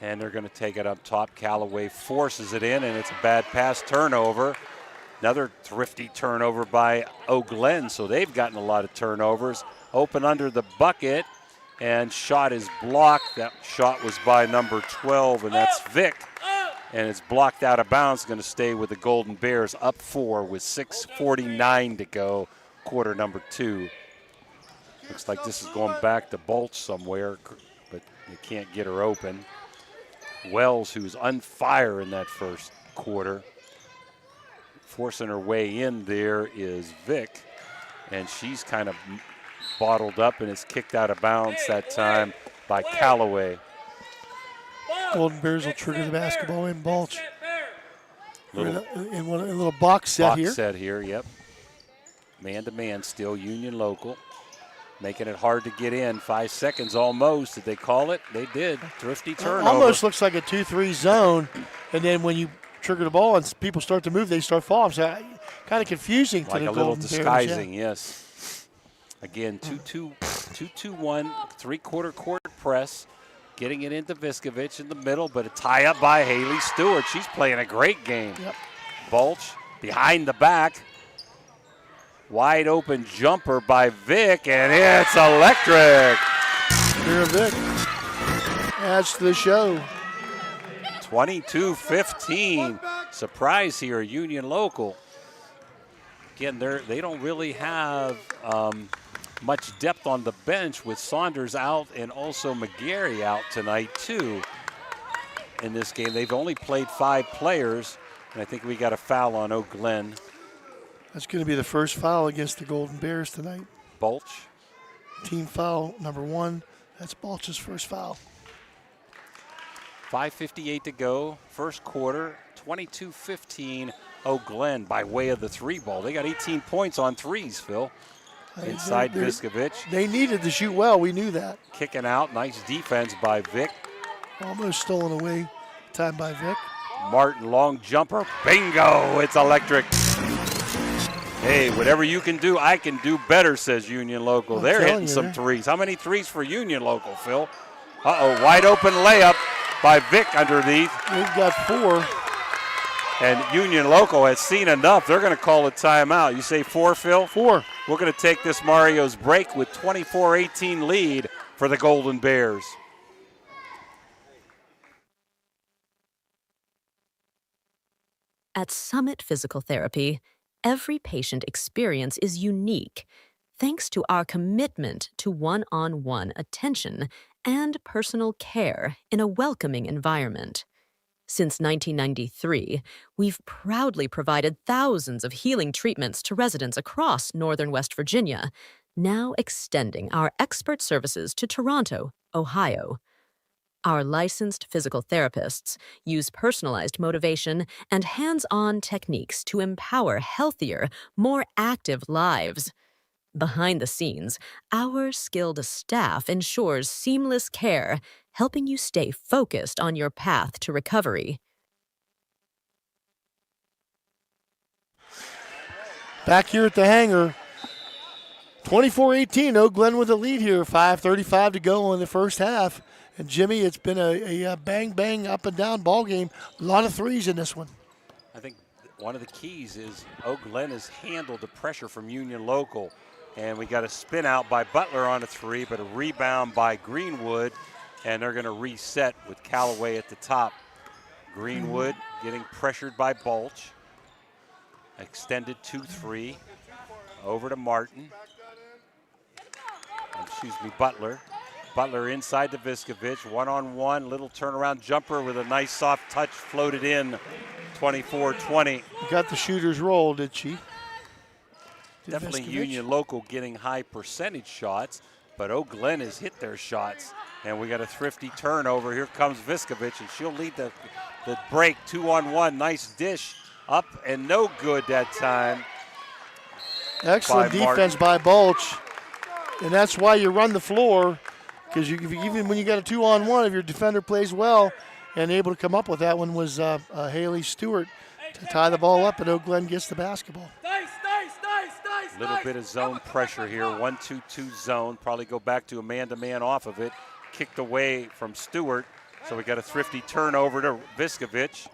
Speaker 5: And they're going to take it up top. Callaway forces it in, and it's a bad pass turnover. Another thrifty turnover by GLEN, so they've gotten a lot of turnovers. Open under the bucket, and shot is blocked. That shot was by number 12, and that's Vic. And it's blocked out of bounds, going to stay with the Golden Bears, up 4 with 6:49 to go, quarter number 2. Looks like this is going back to Balch somewhere, but you can't get her open. Wells, who's on fire in that first quarter. Forcing her way in there is Vic, and she's kind of bottled up, and it's kicked out of bounds that time by Callaway.
Speaker 4: Golden Bears will trigger the basketball in Balch. In a little box set here.
Speaker 5: Box set here, yep. Man-to-man still, Union local. Making it hard to get in. 5 seconds almost. Did they call it? They did. Thrifty turnover.
Speaker 4: Almost looks like a 2-3 zone, and then when you trigger the ball and people start to move, they start falling. So kind of confusing
Speaker 5: like
Speaker 4: to the
Speaker 5: a little
Speaker 4: Golden
Speaker 5: disguising,
Speaker 4: Bears, yeah.
Speaker 5: Yes. Again, 2-2-1, three-quarter court press. Getting it into Viskovich in the middle, but a tie-up by Haley Stewart. She's playing a great game.
Speaker 4: Yep.
Speaker 5: Balch behind the back. Wide open jumper by Vic, and it's electric.
Speaker 4: Here Vic adds to the show.
Speaker 5: 22-15. Surprise here, Union local. Again, they don't really have much depth on the bench with Saunders out and also McGarry out tonight too. In this game, they've only played 5 players, and I think we got a foul on GLEN.
Speaker 4: That's going to be the first foul against the Golden Bears tonight.
Speaker 5: Balch.
Speaker 4: Team foul number 1. That's Balch's first foul.
Speaker 5: 5:58 to go, first quarter, 22-15, GLEN by way of the 3 ball. They got 18 points on threes, Phil. Inside Viskovich.
Speaker 4: They needed to shoot well, we knew that.
Speaker 5: Kicking out, nice defense by Vic.
Speaker 4: Almost stolen away, time by Vic.
Speaker 5: Martin, long jumper, bingo, it's electric. Hey, whatever you can do, I can do better, says Union local. They're hitting some threes. How many threes for Union local, Phil? Uh-oh, wide open layup by Vic underneath.
Speaker 4: We've got 4.
Speaker 5: And Union local has seen enough. They're going to call a timeout. You say 4, Phil?
Speaker 4: 4.
Speaker 5: We're going to take this Mario's break with 24-18 lead for the Golden Bears.
Speaker 11: At Summit Physical Therapy, every patient experience is unique, thanks to our commitment to one-on-one attention and personal care in a welcoming environment. Since 1993, we've proudly provided thousands of healing treatments to residents across northern West Virginia, now extending our expert services to Toronto, Ohio. Our licensed physical therapists use personalized motivation and hands-on techniques to empower healthier, more active lives. Behind the scenes, our skilled staff ensures seamless care, helping you stay focused on your path to recovery.
Speaker 4: Back here at the hangar, 24-18, Oak Glen with the lead here. 5:35 to go in the first half. And Jimmy, it's been a bang up and down ball game. A lot of threes in this one.
Speaker 5: I think one of the keys is Oak Glen has handled the pressure from Union Local. And we got a spin out by Butler on a three, but a rebound by Greenwood. And they're going to reset with Callaway at the top. Greenwood getting pressured by Balch. Extended 2-3. Over to Martin. Butler. Butler inside to Viskovich. One-on-one, little turnaround jumper with a nice soft touch floated in. 24-20.
Speaker 4: Got the shooter's roll, did she?
Speaker 5: Definitely
Speaker 4: Viskovich?
Speaker 5: Union Local getting high percentage shots, but Oak Glen has hit their shots. And we got a thrifty turnover. Here comes Viskovich, and she'll lead the break. 2-on-1, nice dish. Up and no good that time.
Speaker 4: Excellent defense by Balch. And that's why you run the floor, because even when you got a 2-on-1, if your defender plays well and able to come up with that one was Haley Stewart to tie the ball up, and Oak Glen gets the basketball.
Speaker 5: A little bit of zone pressure here, 1-2-2 zone. Probably go back to a man-to-man off of it. Kicked away from Stewart, so we got a thrifty turnover to Viskovich.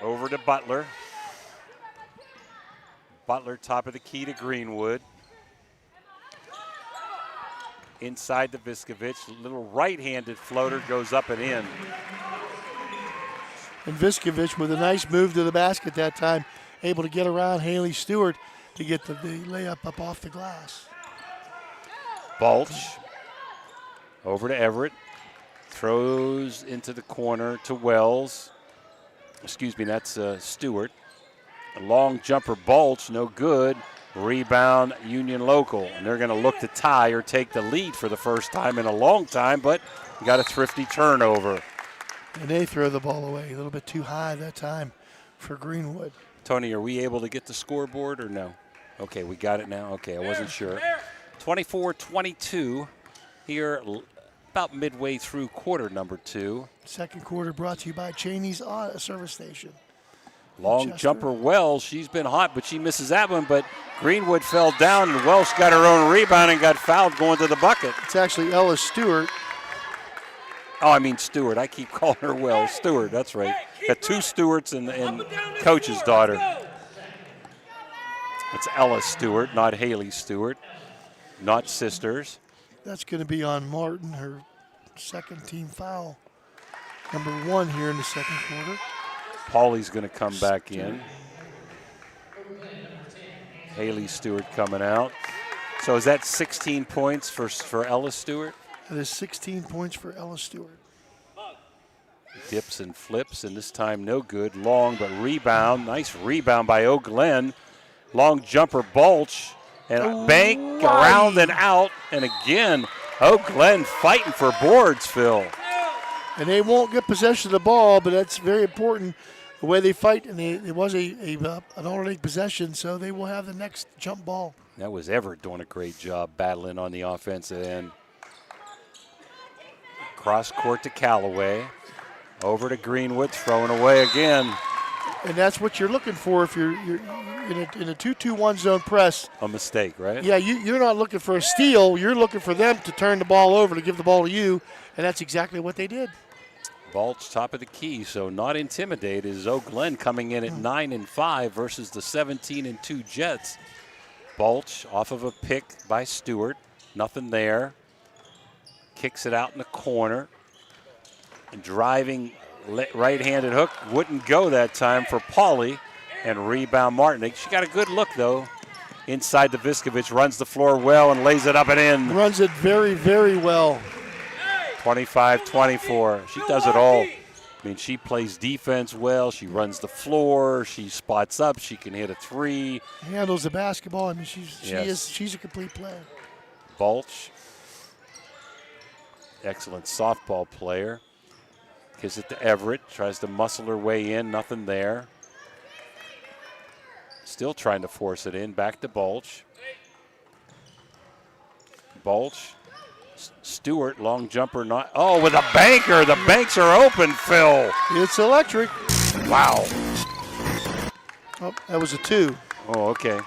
Speaker 5: Over to Butler. Butler top of the key to Greenwood. Inside to Viskovich, little right-handed floater goes up and in.
Speaker 4: And Viskovich with a nice move to the basket that time, able to get around Haley Stewart to get the layup up off the glass.
Speaker 5: Balch over to Everett, throws into the corner to Wells. Excuse me, that's Stewart. A long jumper, Balch, no good. Rebound, Union Local. And they're going to look to tie or take the lead for the first time in a long time, but got a thrifty turnover.
Speaker 4: And they throw the ball away a little bit too high that time for Greenwood.
Speaker 5: Tony, are we able to get the scoreboard or no? Okay, we got it now. Okay, I wasn't sure. 24-22 here, about midway through quarter number 2.
Speaker 4: Second quarter brought to you by Cheney's Service Station.
Speaker 5: Long jumper Wells, she's been hot, but she misses that one, but Greenwood fell down, and Wells got her own rebound and got fouled going to the bucket.
Speaker 4: It's actually Ella Stewart.
Speaker 5: Oh, I mean Stewart. I keep calling her Wells. Stewart, that's right. Got 2 Stewarts and coach's daughter. It's Ella Stewart, not Haley Stewart, not sisters.
Speaker 4: That's going to be on Martin, her second team foul. Number 1 here in the second quarter.
Speaker 5: Paulie's going to come back in. Haley Stewart coming out. So is that 16 points for Ella Stewart?
Speaker 4: That is 16 points for Ella Stewart.
Speaker 5: Dips and flips, and this time no good. Long, but rebound. Nice rebound by Oak Glen. Long jumper, Balch, and a bank around and out. And again, Oak Glen fighting for boards, Phil.
Speaker 4: And they won't get possession of the ball, but that's very important, the way they fight. And it was an alternating possession, so they will have the next jump ball.
Speaker 5: That was Everett doing a great job battling on the offensive end. Cross court to Callaway. Over to Greenwood, throwing away again.
Speaker 4: And that's what you're looking for if you're in a 2-2-1 zone press.
Speaker 5: A mistake, right?
Speaker 4: Yeah, you're not looking for a steal. You're looking for them to turn the ball over, to give the ball to you, and that's exactly what they did.
Speaker 5: Balch top of the key, so not intimidated is Oak Glen coming in at 9-5 versus the 17-2 Jets. Balch off of a pick by Stewart, nothing there. Kicks it out in the corner. And driving right-handed hook wouldn't go that time for Paulie, and rebound Martin. She got a good look though. Inside to Viskovich, runs the floor well and lays it up and in.
Speaker 4: Runs it very, very well.
Speaker 5: 25-24. She does it all. I mean, she plays defense well. She runs the floor. She spots up. She can hit a 3.
Speaker 4: Handles the basketball. I mean, she's a complete player.
Speaker 5: Balch, excellent softball player. Gives it to Everett. Tries to muscle her way in. Nothing there. Still trying to force it in. Back to Balch. Balch. Stewart, long jumper, not. Oh, with a banker. The banks are open, Phil.
Speaker 4: It's electric.
Speaker 5: Wow.
Speaker 4: Oh, that was a 2.
Speaker 5: Oh, okay.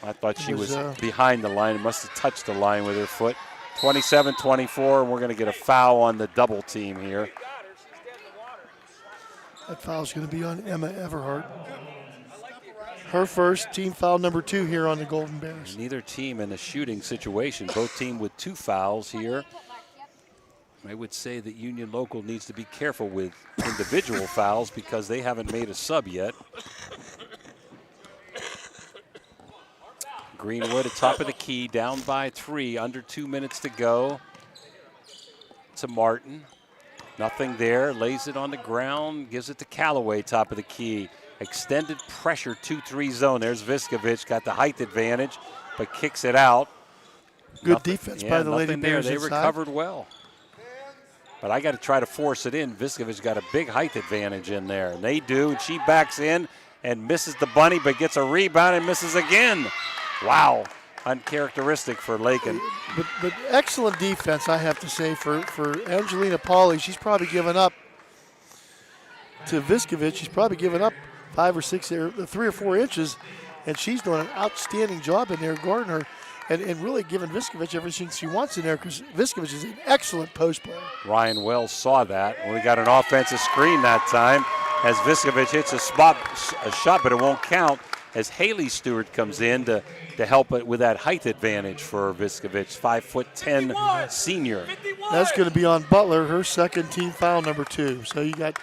Speaker 5: I thought she was behind the line. It must have touched the line with her foot. 27-24, and we're going to get a foul on the double team here.
Speaker 4: That foul's going to be on Emma Everhart. Her first, team foul number 2 here on the Golden Bears.
Speaker 5: Neither team in a shooting situation. Both team with 2 fouls here. I would say that Union Local needs to be careful with individual fouls because they haven't made a sub yet. Greenwood at top of the key, down by 3, under 2 minutes to go. To Martin. Nothing there, lays it on the ground, gives it to Callaway, top of the key. Extended pressure 2-3 zone. There's Viskovich, got the height advantage, but kicks it out.
Speaker 4: Good defense by the Lady Bears.
Speaker 5: They recovered well. But I got to try to force it in. Viskovich got a big height advantage in there, and they do. And she backs in and misses the bunny, but gets a rebound and misses again. Wow, uncharacteristic for Lakin.
Speaker 4: But excellent defense, I have to say, for Angelina Pauly. She's probably given up to Viskovich. She's probably given up 5 or 6, 3 or 4 inches, and she's doing an outstanding job in there, guarding her, and really giving Viskovich everything she wants in there because Viskovich is an excellent post player.
Speaker 5: Ryan Wells saw that. We got an offensive screen that time as Viskovich hits a shot, but it won't count as Haley Stewart comes in to help it with that height advantage for Viskovich, 5'10" senior.
Speaker 4: That's going to be on Butler, her second team foul number 2. So you got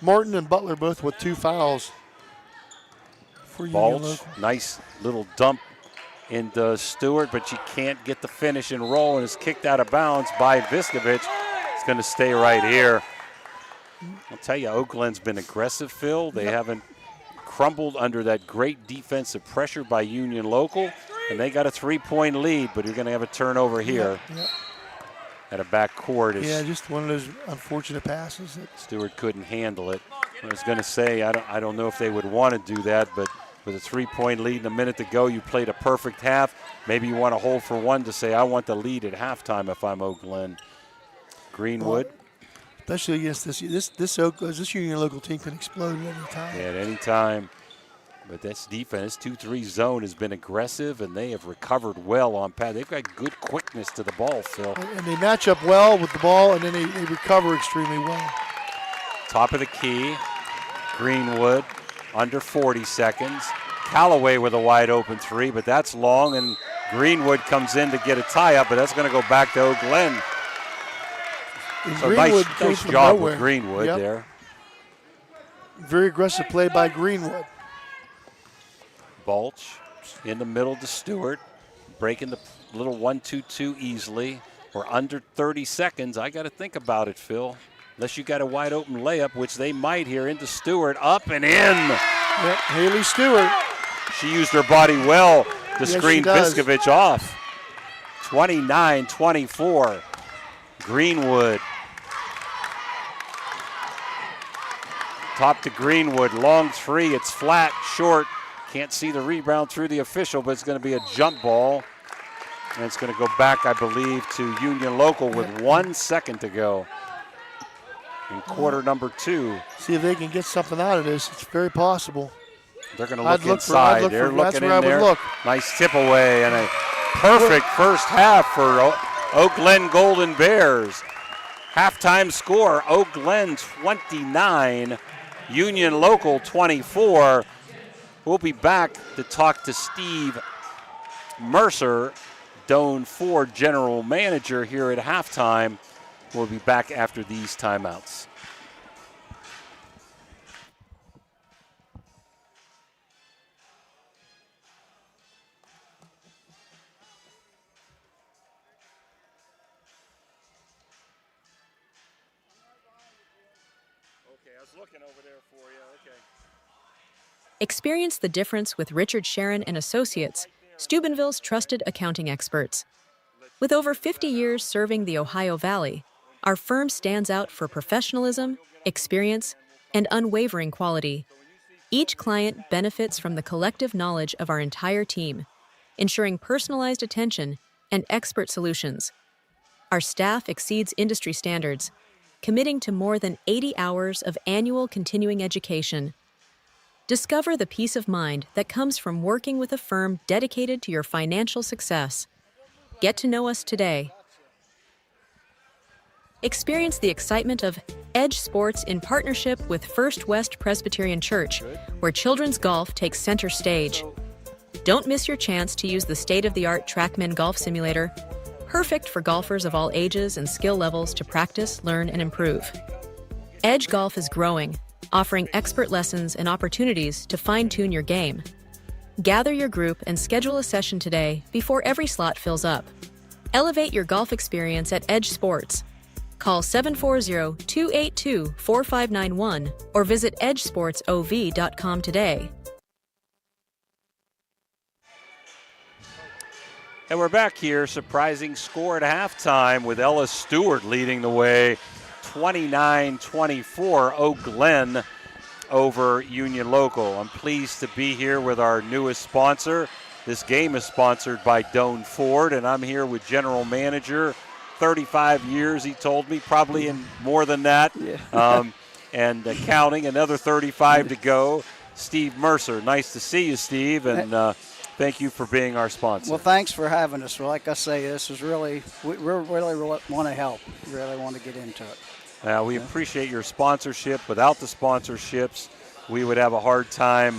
Speaker 4: Martin and Butler both with 2 fouls. For
Speaker 5: Balch, nice little dump into Stewart, but she can't get the finish and roll, and is kicked out of bounds by Viskovich. It's going to stay right here. I'll tell you, Oak Glen's been aggressive, Phil. They haven't crumbled under that great defensive pressure by Union Local, and they got a 3-point lead, but you're going to have a turnover here at a back court.
Speaker 4: Yeah, just one of those unfortunate passes.
Speaker 5: Stewart couldn't handle it. I was going to say, I don't know if they would want to do that, but with a 3-point lead and a minute to go, you played a perfect half. Maybe you want to hold for one to say, I want the lead at halftime if I'm Oak Glen. Greenwood.
Speaker 4: Especially against this Union Local team can explode at any time.
Speaker 5: Yeah, at any time. But this defense, 2-3 zone, has been aggressive, and they have recovered well on pass. They've got good quickness to the ball, Phil.
Speaker 4: And they match up well with the ball, and then they recover extremely well.
Speaker 5: Top of the key, Greenwood, under 40 seconds. Callaway with a wide open 3, but that's long, and Greenwood comes in to get a tie-up, but that's going to go back to Oak Glen. So nice job with Greenwood there.
Speaker 4: Very aggressive play by Greenwood.
Speaker 5: Balch in the middle to Stewart, breaking the little 1-2-2 easily. We're under 30 seconds. I got to think about it, Phil. Unless you got a wide open layup, which they might here, into Stewart, up and in.
Speaker 4: Yep, Haley Stewart.
Speaker 5: She used her body well to screen Viskovich off. 29-24. Greenwood. Top to Greenwood, long 3, it's flat, short. Can't see the rebound through the official, but it's going to be a jump ball. And it's going to go back, I believe, to Union Local with 1 second to go in quarter number 2.
Speaker 4: See if they can get something out of this. It's very possible.
Speaker 5: They're going to look inside. They're looking in there. Nice tip away and a perfect first half for Oak Glen Golden Bears. Halftime score, Oak Glen 29, Union Local 24. We'll be back to talk to Steve Mercer, Doane Ford General Manager, here at halftime. We'll be back after these timeouts.
Speaker 11: Experience the difference with Richard Sharon and Associates, Steubenville's trusted accounting experts. With over 50 years serving the Ohio Valley, our firm stands out for professionalism, experience, and unwavering quality. Each client benefits from the collective knowledge of our entire team, ensuring personalized attention and expert solutions. Our staff exceeds industry standards, committing to more than 80 hours of annual continuing education. Discover the peace of mind that comes from working with a firm dedicated to your financial success. Get to know us today. Experience the excitement of Edge Sports in partnership with First West Presbyterian Church, where children's golf takes center stage. Don't miss your chance to use the state-of-the-art TrackMan Golf Simulator, perfect for golfers of all ages and skill levels to practice, learn, and improve. Edge Golf is growing, offering expert lessons and opportunities to fine-tune your game. Gather your group and schedule a session today before every slot fills up. Elevate your golf experience at Edge Sports. Call 740-282-4591 or visit edgesportsov.com today.
Speaker 5: And we're back here. Surprising score at halftime with Ellis Stewart leading the way. 29-24, GLEN over Union Local. I'm pleased to be here with our newest sponsor. This game is sponsored by Doan Ford, and I'm here with General Manager. 35 years, he told me, probably in more than that. Yeah. And counting, another 35 to go. Steve Mercer. Nice to see you, Steve, and thank you for being our sponsor.
Speaker 12: Well, thanks for having us. Well, like I say, this is really, we really want to help. We really want to get into it.
Speaker 5: We appreciate your sponsorship. Without the sponsorships, we would have a hard time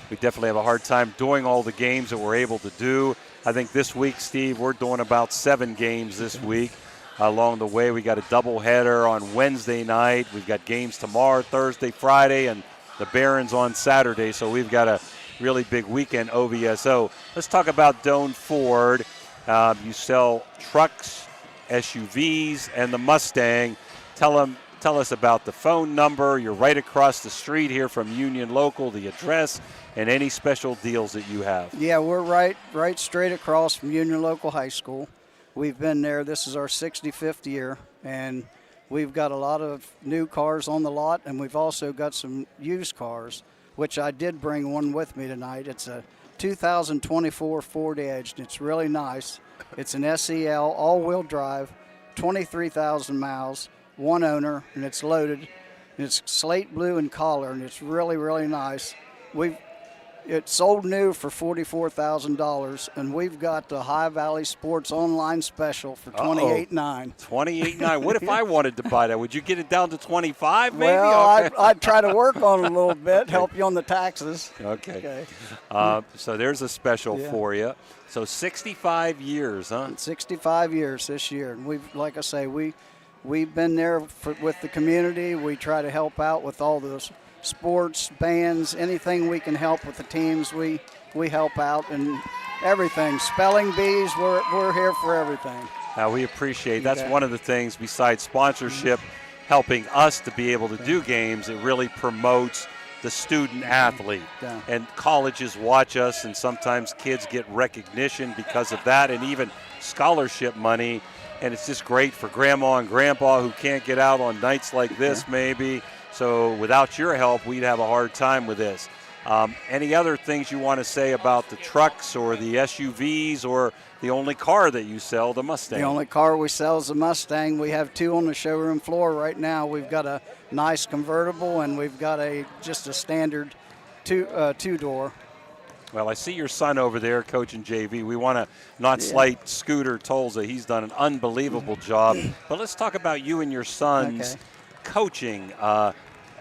Speaker 5: we definitely have a hard time doing all the games that we're able to do. I think this week, Steve, we're doing about 7 games this week. Along the way, we got a doubleheader on Wednesday night. We've got games tomorrow, Thursday, Friday, and the Barons on Saturday. So we've got a really big weekend OVSO. Let's talk about Doan Ford. You sell trucks, SUVs, and the Mustang. Tell us about the phone number. You're right across the street here from Union Local, the address, and any special deals that you have.
Speaker 12: Yeah, we're right straight across from Union Local High School. We've been there. This is our 65th year, and we've got a lot of new cars on the lot, and we've also got some used cars, which I did bring one with me tonight. It's a 2024 Ford Edge, and it's really nice. It's an SEL, all-wheel drive, 23,000 miles, one owner, and it's loaded. And it's slate blue in color, and it's really, really nice. It's sold new for $44,000, and we've got the High Valley Sports Online Special for $28,900.
Speaker 5: $28,900. What if I wanted to buy that? Would you get it down to $25,000 maybe?
Speaker 12: Well, I'd try to work on it a little bit, help you on the taxes.
Speaker 5: Okay. So there's a special for you. So 65 years, huh?
Speaker 12: 65 years this year. And we've, like I say, we've been there with the community. We try to help out with all those sports, bands, anything we can help with the teams, we help out, and everything. Spelling bees, we're here for everything.
Speaker 5: We appreciate that's one of the things besides sponsorship, helping us to be able to do games. It really promotes the student athlete. And colleges watch us, and sometimes kids get recognition because of that, and even scholarship money. And it's just great for grandma and grandpa who can't get out on nights like this maybe. So without your help, we'd have a hard time with this. Any other things you want to say about the trucks or the SUVs or the only car that you sell, the Mustang?
Speaker 12: The only car we sell is the Mustang. We have 2 on the showroom floor right now. We've got a nice convertible, and we've got just a standard two-door.
Speaker 5: Well, I see your son over there coaching JV. We want to not slight Scooter Tolza. He's done an unbelievable job. But let's talk about you and your son's coaching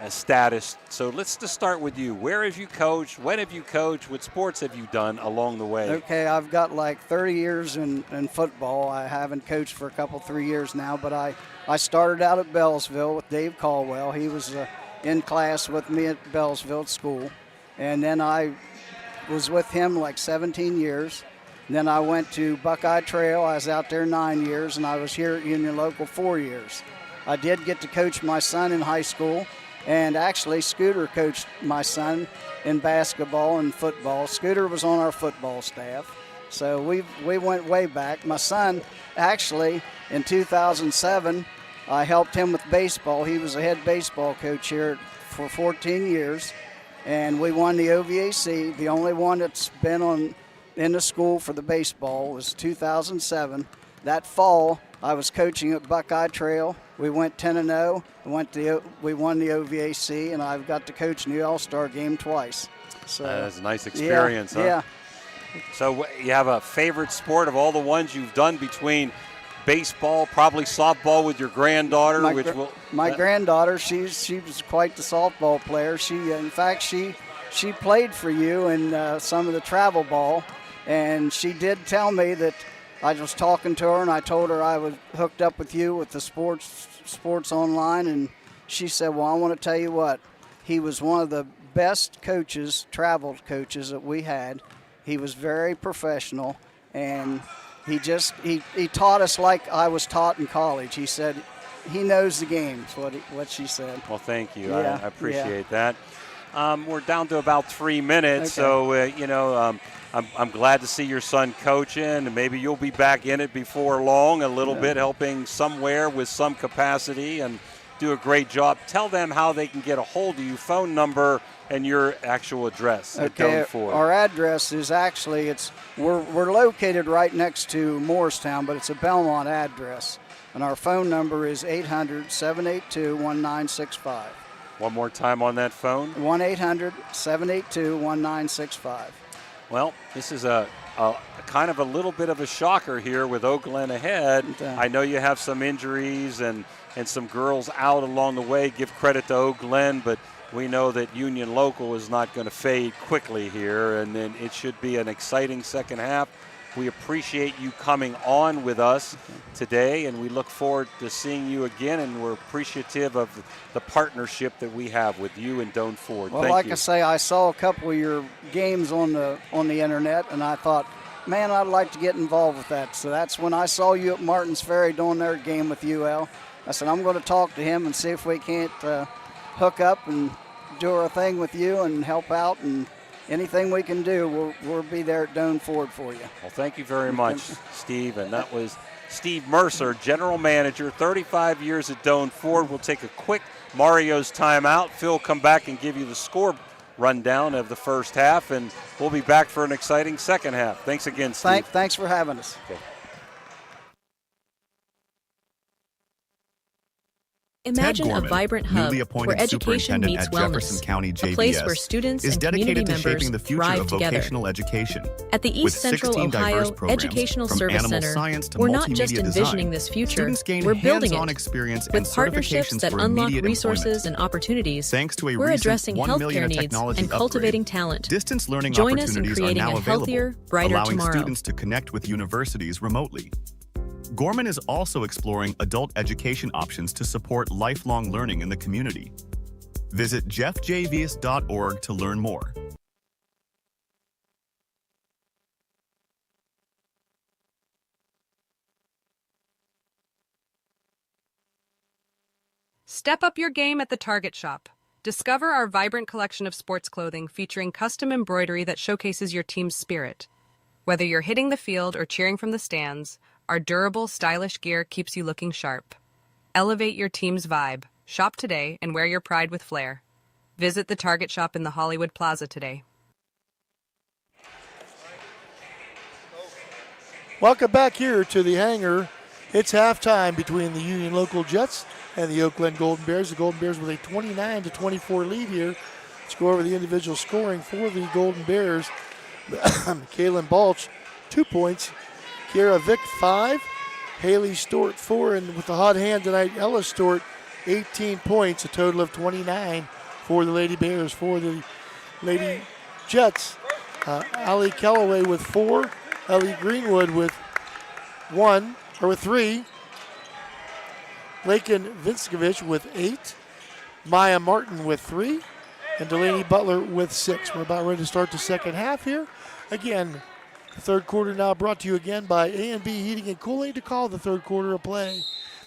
Speaker 5: status. So let's just start with you. Where have you coached? When have you coached? What sports have you done along the way?
Speaker 12: Okay, I've got like 30 years in football. I haven't coached for 3 years now, but I started out at Bellsville with Dave Caldwell. He was in class with me at Bellsville at school. And then I was with him like 17 years. Then I went to Buckeye Trail. I was out there 9 years, and I was here at Union Local 4 years. I did get to coach my son in high school, and actually Scooter coached my son in basketball and football. Scooter was on our football staff, so we went way back. My son, actually, in 2007, I helped him with baseball. He was a head baseball coach here for 14 years, and we won the OVAC. The only one that's been in the school for the baseball was 2007. That fall, I was coaching at Buckeye Trail. We went 10-0. We won the OVAC, and I've got to coach in the All-Star game twice. So
Speaker 5: that's a nice experience, huh?
Speaker 12: Yeah.
Speaker 5: So you have a favorite sport of all the ones you've done between baseball, probably softball with your granddaughter,
Speaker 12: my granddaughter, she was quite the softball player. In fact, she played for you in some of the travel ball, and she did tell me that I was talking to her, and I told her I was hooked up with you with the sports online, and she said, well, I want to tell you what, he was one of the best coaches, travel coaches that we had. He was very professional, and he taught us like I was taught in college. He said he knows the game, is what she said.
Speaker 5: Well, thank you.
Speaker 12: Yeah,
Speaker 5: I appreciate that. We're down to about 3 minutes,
Speaker 12: okay.
Speaker 5: so, I'm glad to see your son coaching, and maybe you'll be back in it before long a little bit, helping somewhere with some capacity and do a great job. Tell them how they can get a hold of you, phone number, and your actual address at Doan Ford.
Speaker 12: Our address is actually, we're located right next to Morristown, but it's a Belmont address. And our phone number is 800-782-1965.
Speaker 5: One more time on that phone.
Speaker 12: 1-800-782-1965.
Speaker 5: Well, this is a kind of a little bit of a shocker here with GLEN ahead. I know you have some injuries and some girls out along the way. Give credit to GLEN, but we know that Union Local is not going to fade quickly here, and then it should be an exciting second half. We appreciate you coming on with us today, and we look forward to seeing you again, and we're appreciative of the partnership that we have with you and Doan Ford.
Speaker 12: Well,
Speaker 5: Thank you.
Speaker 12: I say, I saw a couple of your games on the internet, and I thought, man, I'd like to get involved with that. So that's when I saw you at Martins Ferry doing their game with UL. I said, I'm going to talk to him and see if we can't hook up and do our thing with you and help out, and anything we can do, we'll be there at Doan Ford for you.
Speaker 5: Well, thank you very much, Steve. And that was Steve Mercer, General Manager, 35 years at Doan Ford. We'll take a quick Mario's timeout. Phil will come back and give you the score rundown of the first half, and we'll be back for an exciting second half. Thanks again, Steve.
Speaker 12: Thanks for having us.
Speaker 5: Okay.
Speaker 11: Imagine a vibrant hub where education meets wellness, a place where students and community members thrive together. At the East Central Ohio Educational Service Center, we're not just envisioning this future, we're building it. With partnerships that unlock resources and opportunities, we're addressing healthcare needs and cultivating talent.
Speaker 13: Distance learning
Speaker 11: Join us in
Speaker 13: opportunities are
Speaker 11: creating
Speaker 13: now
Speaker 11: a healthier,
Speaker 13: available,
Speaker 11: brighter
Speaker 13: allowing
Speaker 11: tomorrow.
Speaker 13: students to connect with universities remotely. Gorman is also exploring adult education options to support lifelong learning in the community. Visit jeffjvius.org to learn more.
Speaker 14: Step up your game at the Target Shop. Discover our vibrant collection of sports clothing featuring custom embroidery that showcases your team's spirit. Whether you're hitting the field or cheering from the stands, our durable, stylish gear keeps you looking sharp. Elevate your team's vibe. Shop today and wear your pride with flair. Visit the Target Shop in the Hollywood Plaza today.
Speaker 4: Welcome back here to the hangar. It's halftime between the Union Local Jets and the GLEN Golden Bears. The Golden Bears with a 29-24 lead here. Let's go over the individual scoring for the Golden Bears. Kaylin Balch, 2 points. Kiera Vick, 5. Haley Stort, 4. And with the hot hand tonight, Ella Stort, 18 points, a total of 29 for the Lady Bears. For the Lady Jets, Allie Calloway with 4. Ellie Greenwood with 3. Lakin Vinskovich with 8. Maya Martin with 3. And Delaney Butler with 6. We're about ready to start the second half here. Again, the third quarter now brought to you again by A&B Heating and Cooling to call the third quarter of play.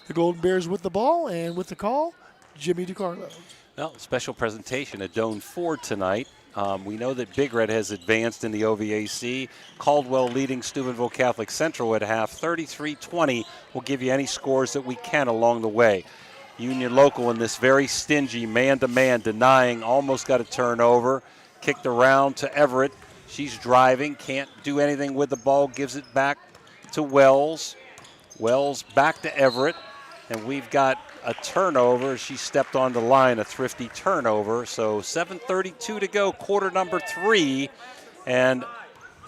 Speaker 4: The Golden Bears with the ball, and with the call, Jimmy DiCarlo.
Speaker 5: Well, special presentation at Doan Ford tonight. We know that Big Red has advanced in the OVAC. Caldwell leading Steubenville Catholic Central at half, 33-20. We'll give you any scores that we can along the way. Union Local in this very stingy man-to-man, denying, almost got a turnover. Kicked around to Everett. She's driving, can't do anything with the ball, gives it back to Wells. Wells back to Everett, and we've got a turnover. She stepped on the line, a thrifty turnover. So 7:32 to go, quarter number 3, and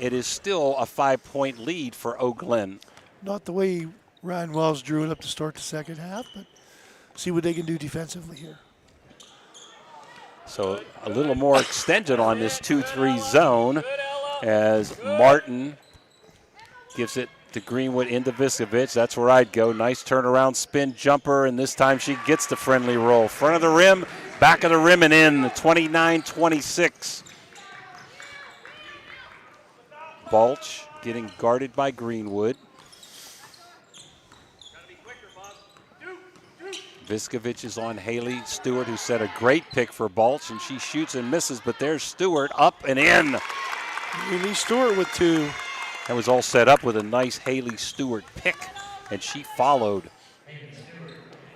Speaker 5: it is still a 5-point lead for Eau Glen.
Speaker 4: Not the way Ryan Wells drew it up to start the second half, but see what they can do defensively here.
Speaker 5: So a little more extended on this 2-3 zone as Martin gives it to Greenwood into Viskovich. That's where I'd go. Nice turnaround spin jumper, and this time she gets the friendly roll. Front of the rim, back of the rim and in, 29-26. Balch getting guarded by Greenwood. Viskovich is on Haley Stewart, who set a great pick for Balch, and she shoots and misses, but there's Stewart up and in.
Speaker 4: Haley Stewart with 2.
Speaker 5: That was all set up with a nice Haley Stewart pick, and she followed.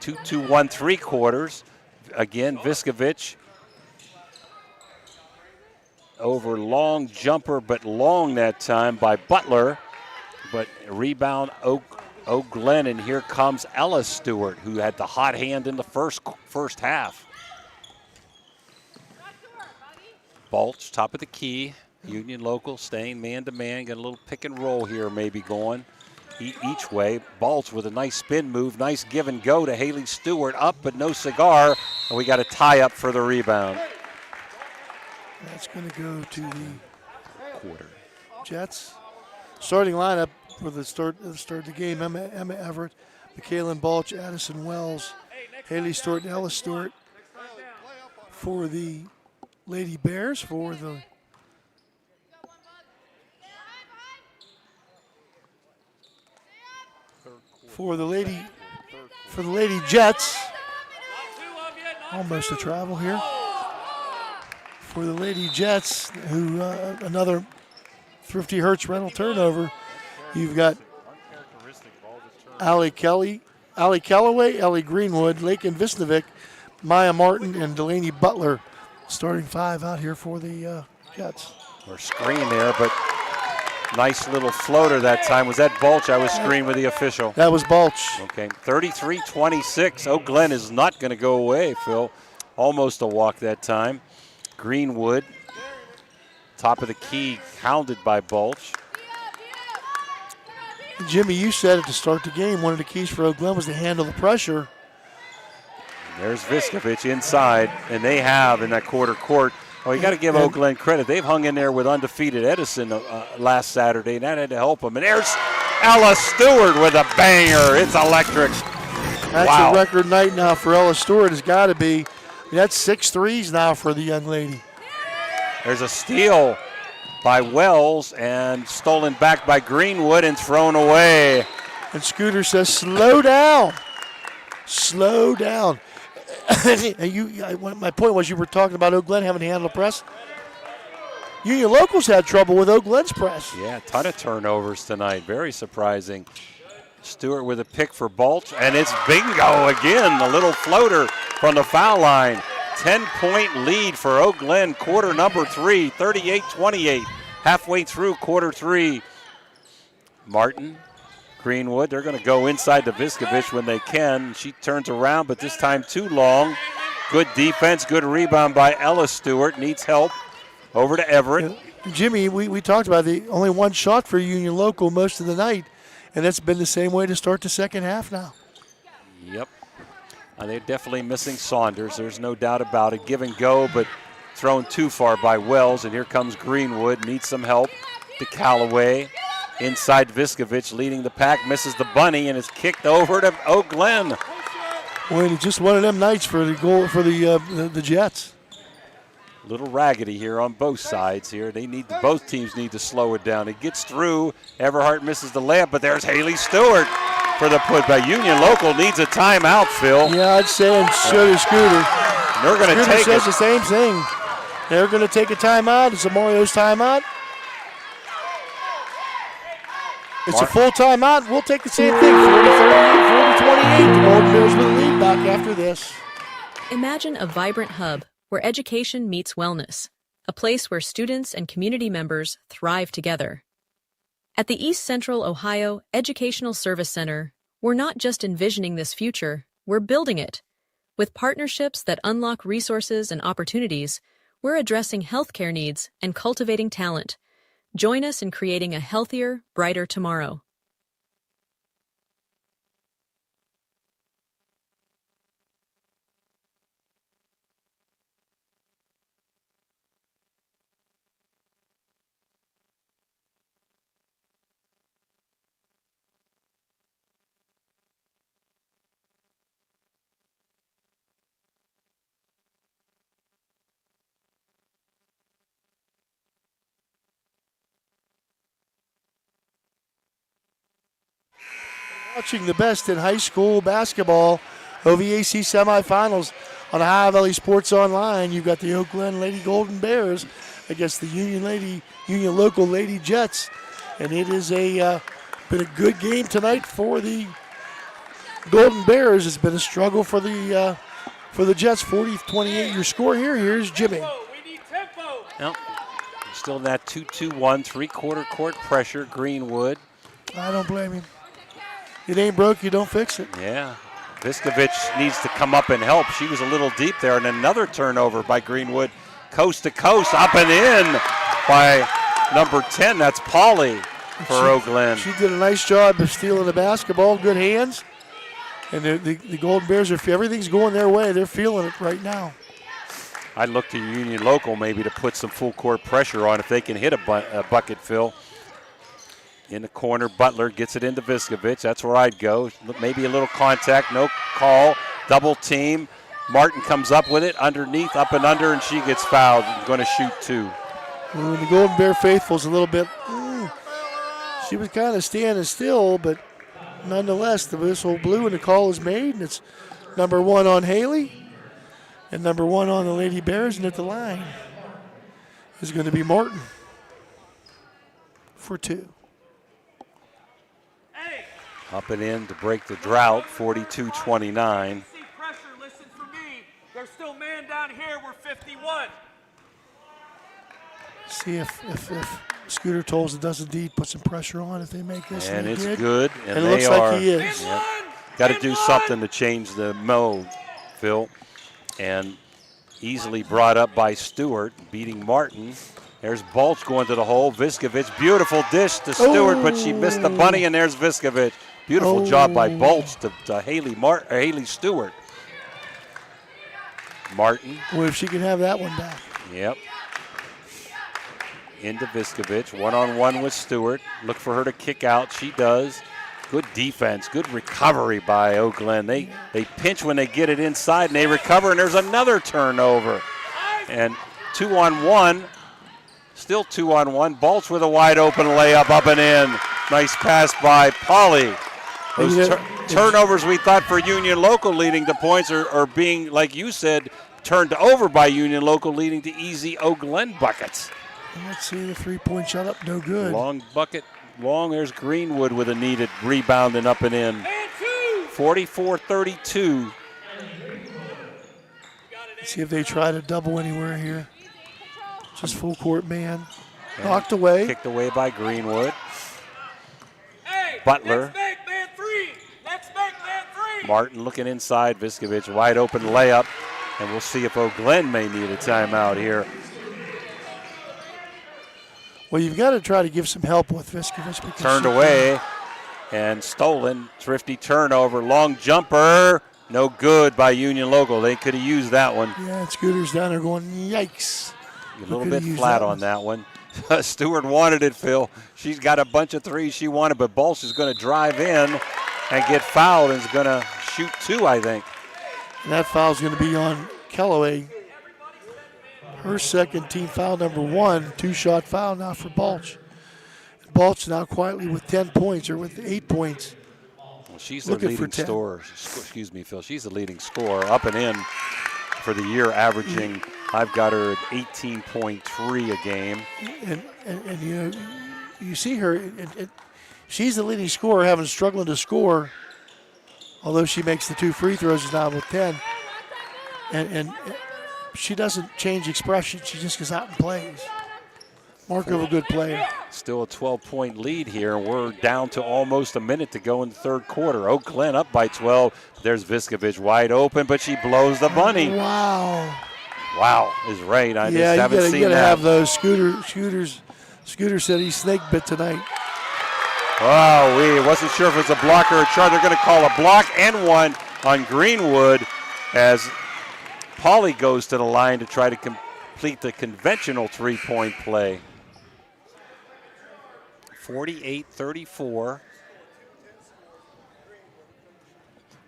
Speaker 5: 2-2-1 3/4. Again, Viskovich over long jumper, but long that time by Butler. But rebound Eau Glen, and here comes Ella Stewart, who had the hot hand in the first half. Balch, top of the key. Union Local staying man-to-man. Got a little pick and roll here maybe going each way. Balch with a nice spin move. Nice give and go to Haley Stewart. Up, but no cigar. And we got a tie-up for the rebound.
Speaker 4: That's going to go to the
Speaker 5: quarter.
Speaker 4: Jets. Starting lineup for the start of the game. Emma Everett, McKaylin Balch, Addison Wells, Haley Stewart, and Ella Stewart. For the Lady Bears, for the Lady Jets. Almost a travel here. For the Lady Jets, who another Thrifty Hertz rental turnover. You've got Allie Callaway, Ellie Greenwood, Lakin Visnovic, Maya Martin, and Delaney Butler. Starting 5 out here for the Jets.
Speaker 5: We're screen there, but nice little floater that time. Was that Balch? I was screened with the official.
Speaker 4: That was Balch.
Speaker 5: Okay, 33-26. Eau Glen is not going to go away, Phil. Almost a walk that time. Greenwood, top of the key, hounded by Balch.
Speaker 4: Jimmy, you said it to start the game. One of the keys for Eau Glen was to handle the pressure.
Speaker 5: There's Viskovich inside, and they have in that quarter court. Oh, you got to give Eau Glen credit. They've hung in there with undefeated Edison last Saturday, and that had to help them. And there's Ella Stewart with a banger. It's electric.
Speaker 4: That's
Speaker 5: wow.
Speaker 4: A record night now for Ella Stewart. Has got to be. I mean, that's 6 threes now for the young lady.
Speaker 5: There's a steal by Wells and stolen back by Greenwood and thrown away.
Speaker 4: And Scooter says, slow down. Slow down. My point was you were talking about Eau Glen having to handle press. Union Locals had trouble with Eau Glen's press.
Speaker 5: Yeah, a ton of turnovers tonight. Very surprising. Stewart with a pick for Balch, and it's bingo again. A little floater from the foul line. 10-point lead for Eau Glen, quarter number 3, 38-28. Halfway through quarter 3. Martin, Greenwood, they're going to go inside to Viskovich when they can. She turns around, but this time too long. Good defense, good rebound by Ella Stewart. Needs help. Over to Everett.
Speaker 4: Jimmy, we talked about the only one shot for Union Local most of the night, and that's been the same way to start the second half now.
Speaker 5: Yep. They're definitely missing Saunders. There's no doubt about it. Give and go, but thrown too far by Wells, and here comes Greenwood. Needs some help to Callaway. Inside Viskovich leading the pack, misses the bunny, and is kicked over to Eau Glen.
Speaker 4: Well, it's just one of them nights for the goal for the Jets.
Speaker 5: Little raggedy here on both sides here. Both teams need to slow it down. It gets through. Everhart misses the layup, but there's Haley Stewart for the put. But Union Local needs a timeout, Phil.
Speaker 4: Yeah, I'd say, and so does Scooter.
Speaker 5: They're going to take
Speaker 4: says the same thing. They're going to take a timeout. It's a Mario's timeout. It's a full timeout. We'll take the same thing. 40-38, 40-28. The Golden Bears with a lead back after this.
Speaker 11: Imagine a vibrant hub where education meets wellness, a place where students and community members thrive together. At the East Central Ohio Educational Service Center, We're not just envisioning this future, we're building it. With partnerships that unlock resources and opportunities, we're addressing healthcare needs and cultivating talent. Join us in creating a healthier, brighter tomorrow.
Speaker 4: Watching the best in high school basketball, OVAC semifinals on Ohio Valley Sports Online. You've got the Oak Glen Lady Golden Bears against the Union Local Lady Jets, and it is been a good game tonight for the Golden Bears. It's been a struggle for the Jets. 40-28 your score here. Here's Jimmy.
Speaker 5: Well, still in that 2-2-1, three-quarter court pressure, Greenwood.
Speaker 4: I don't blame him. It ain't broke, you don't fix it.
Speaker 5: Yeah. Viskovic needs to come up and help. She was a little deep there, and another turnover by Greenwood. Coast to coast, up and in by number 10. That's Pauly for Oak Glen.
Speaker 4: She did a nice job of stealing the basketball, good hands. And the Golden Bears, everything's going their way. They're feeling it right now.
Speaker 5: I'd look to Union Local maybe to put some full court pressure on if they can hit a bucket, Phil. In the corner, Butler gets it into Viskovic. That's where I'd go. Maybe a little contact, no call. Double team. Martin comes up with it underneath, up and under, and she gets fouled. Going to shoot two.
Speaker 4: Well, the Golden Bear faithful's a little bit. She was kind of standing still, but nonetheless, the whistle blew and the call is made, and it's number 1 on Haley and number 1 on the Lady Bears, and at the line is going to be Martin for 2.
Speaker 5: Up and in to break the drought, 42-29.
Speaker 15: Listen for me. There's still man down here. We're 51.
Speaker 4: See if Scooter Tolles does indeed put some pressure on if they make this.
Speaker 5: And it's
Speaker 4: did.
Speaker 5: good.
Speaker 4: And it looks like he is.
Speaker 5: Yep. Got to do something to change the mode, Phil. And easily brought up by Stewart, beating Martin. There's Balch going to the hole. Viskovic, beautiful dish to Stewart, but she missed the bunny, and there's Viskovic. Beautiful job by Balch to Haley Stewart. Martin.
Speaker 4: Well, if she can have that one back.
Speaker 5: Yep. Into Viskovic, one-on-one with Stewart. Look for her to kick out. She does. Good defense, good recovery by Oak Glen. They pinch when they get it inside, and they recover, and there's another turnover. And 2-on-1. Still 2-on-1. Balch with a wide open layup up and in. Nice pass by Pauly. Those turnovers we thought for Union Local leading to points are being, like you said, turned over by Union Local, leading to easy Oak Glen buckets.
Speaker 4: Let's see the three-point shot up, no good.
Speaker 5: Long bucket, long. There's Greenwood with a needed rebound and up and in. 44-32.
Speaker 4: See if they try to double anywhere here. Just full court man. Knocked away.
Speaker 5: Kicked away by Greenwood. Butler.
Speaker 15: Let's make man three.
Speaker 5: Martin looking inside. Viskovic, wide open layup. And we'll see if Oak Glen may need a timeout here.
Speaker 4: Well, you've got to try to give some help with Viskovic.
Speaker 5: Turned away and stolen. Thrifty turnover. Long jumper. No good by Union Local. They could have used that one.
Speaker 4: Yeah, and Scooter's down there going, yikes.
Speaker 5: A little bit flat on that one. Stewart wanted it, Phil. She's got a bunch of threes she wanted, but Balch is going to drive in and get fouled and is going to shoot two, I think.
Speaker 4: And that foul is going to be on Kellaway. Her second team foul, number 1. Two-shot foul now for Balch. Balch now quietly with 10 points or with 8 points.
Speaker 5: Well, she's the leading scorer. Excuse me, Phil. She's the leading scorer up and in for the year, averaging, I've got her at 18.3 a game.
Speaker 4: And you know, you see her, she's the leading scorer, having struggling to score, although she makes the 2 free throws now with 10. And she doesn't change expression. She just goes out and plays. Mark of a good player.
Speaker 5: Still a 12-point lead here. We're down to almost a minute to go in the third quarter. Oak Glen up by 12. There's Viskovich wide open, but she blows the bunny.
Speaker 4: Wow.
Speaker 5: Wow is right. I just
Speaker 4: Yeah,
Speaker 5: haven't seen
Speaker 4: you gotta
Speaker 5: that.
Speaker 4: have those scooters. Scooter said he snake bit tonight.
Speaker 5: Oh, we wasn't sure if it was a block or a charge. They're going to call a block and one on Greenwood as Pauly goes to the line to try to complete the conventional three-point play. 48-34.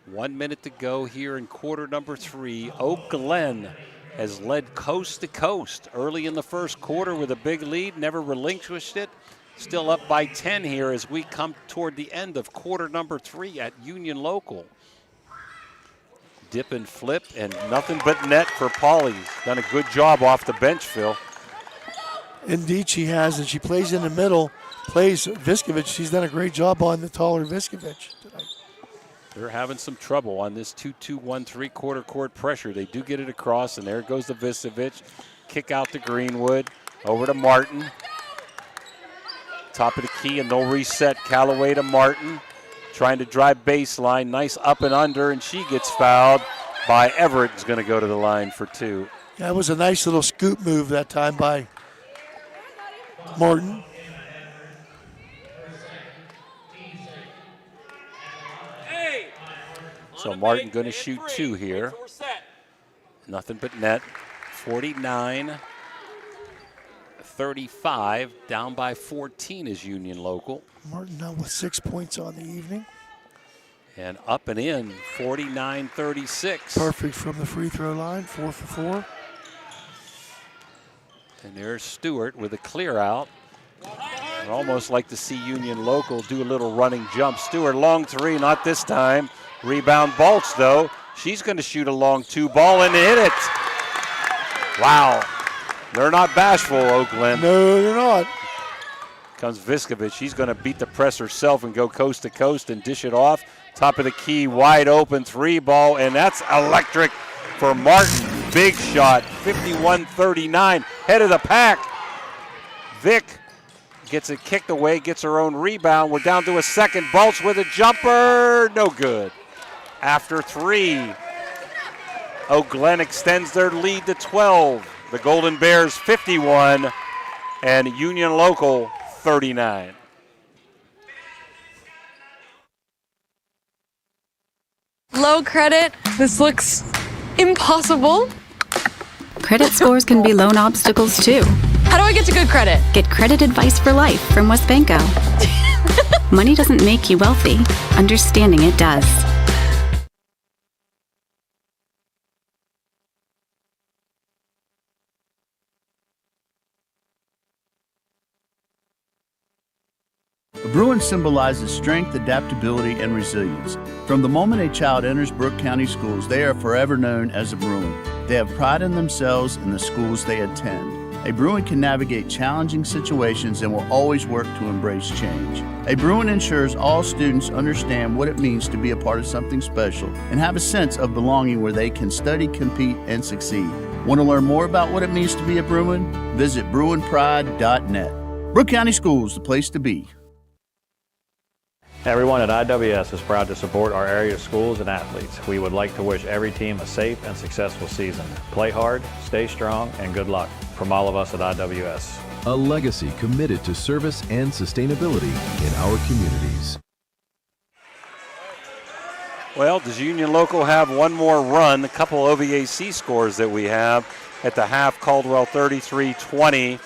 Speaker 5: 1 minute to go here in quarter number 3. Oak Glen has led coast to coast early in the first quarter with a big lead, never relinquished it. Still up by 10 here as we come toward the end of quarter number 3 at Union Local. Dip and flip and nothing but net for Pauly. Done a good job off the bench, Phil.
Speaker 4: Indeed she has, and she plays in the middle, plays Viskovich. She's done a great job on the taller Viskovich tonight.
Speaker 5: They're having some trouble on this 2-2-1 three-quarter court pressure. They do get it across, and there goes the Viskovich. Kick out to Greenwood, over to Martin. Top of the key, and they'll reset. Callaway to Martin, trying to drive baseline. Nice up and under, and she gets fouled by Everett. Is going to go to the line for 2.
Speaker 4: That was a nice little scoop move that time by Martin.
Speaker 5: So Martin going to shoot 2 here. Nothing but net. 49-35, down by 14 is Union Local.
Speaker 4: Martin now with 6 points on the evening.
Speaker 5: And up and in, 49-36.
Speaker 4: Perfect from the free throw line, 4 for 4.
Speaker 5: And there's Stewart with a clear out. I'd almost like to see Union Local do a little running jump. Stewart, long 3, not this time. Rebound Balch, though. She's going to shoot a long 2 ball and hit it. Wow. They're not bashful, Oak Glen.
Speaker 4: No, they're not.
Speaker 5: Comes Viskovich. She's going to beat the press herself and go coast to coast and dish it off. Top of the key, wide open 3 ball, and that's electric for Martin. Big shot, 51-39, head of the pack. Vic gets it kicked away, gets her own rebound. We're down to a second. Balch with a jumper, no good. After 3, Oak Glen extends their lead to 12. The Golden Bears 51 and Union Local 39.
Speaker 16: Low credit. This looks impossible.
Speaker 17: Credit scores can be loan obstacles too.
Speaker 16: How do I get to good credit?
Speaker 17: Get credit advice for life from WestBanco. Money doesn't make you wealthy. Understanding it does.
Speaker 18: A Bruin symbolizes strength, adaptability, and resilience. From the moment a child enters Brooke County schools, they are forever known as a Bruin. They have pride in themselves and the schools they attend. A Bruin can navigate challenging situations and will always work to embrace change. A Bruin ensures all students understand what it means to be a part of something special and have a sense of belonging where they can study, compete, and succeed. Want to learn more about what it means to be a Bruin? Visit BruinPride.net. Brooke County Schools, the place to be.
Speaker 19: Everyone at IWS is proud to support our area schools and athletes. We would like to wish every team a safe and successful season. Play hard, stay strong, and good luck from all of us at IWS.
Speaker 20: A legacy committed to service and sustainability in our communities.
Speaker 5: Well, does Union Local have one more run? A couple OVAC scores that we have at the half. Caldwell 33-20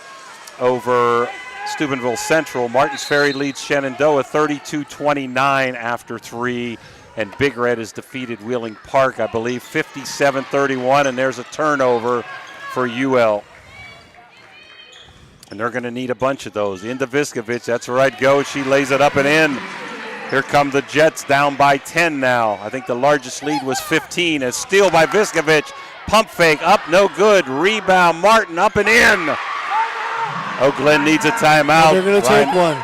Speaker 5: over Steubenville Central. Martins Ferry leads Shenandoah 32-29 after 3. And Big Red has defeated Wheeling Park, I believe, 57-31. And there's a turnover for UL. And they're going to need a bunch of those. Into Viskovich, that's where I'd go. She lays it up and in. Here come the Jets down by 10 now. I think the largest lead was 15. A steal by Viskovich. Pump fake, up, no good. Rebound, Martin, up and in. Oak Glen needs a timeout.
Speaker 4: They're going to take one.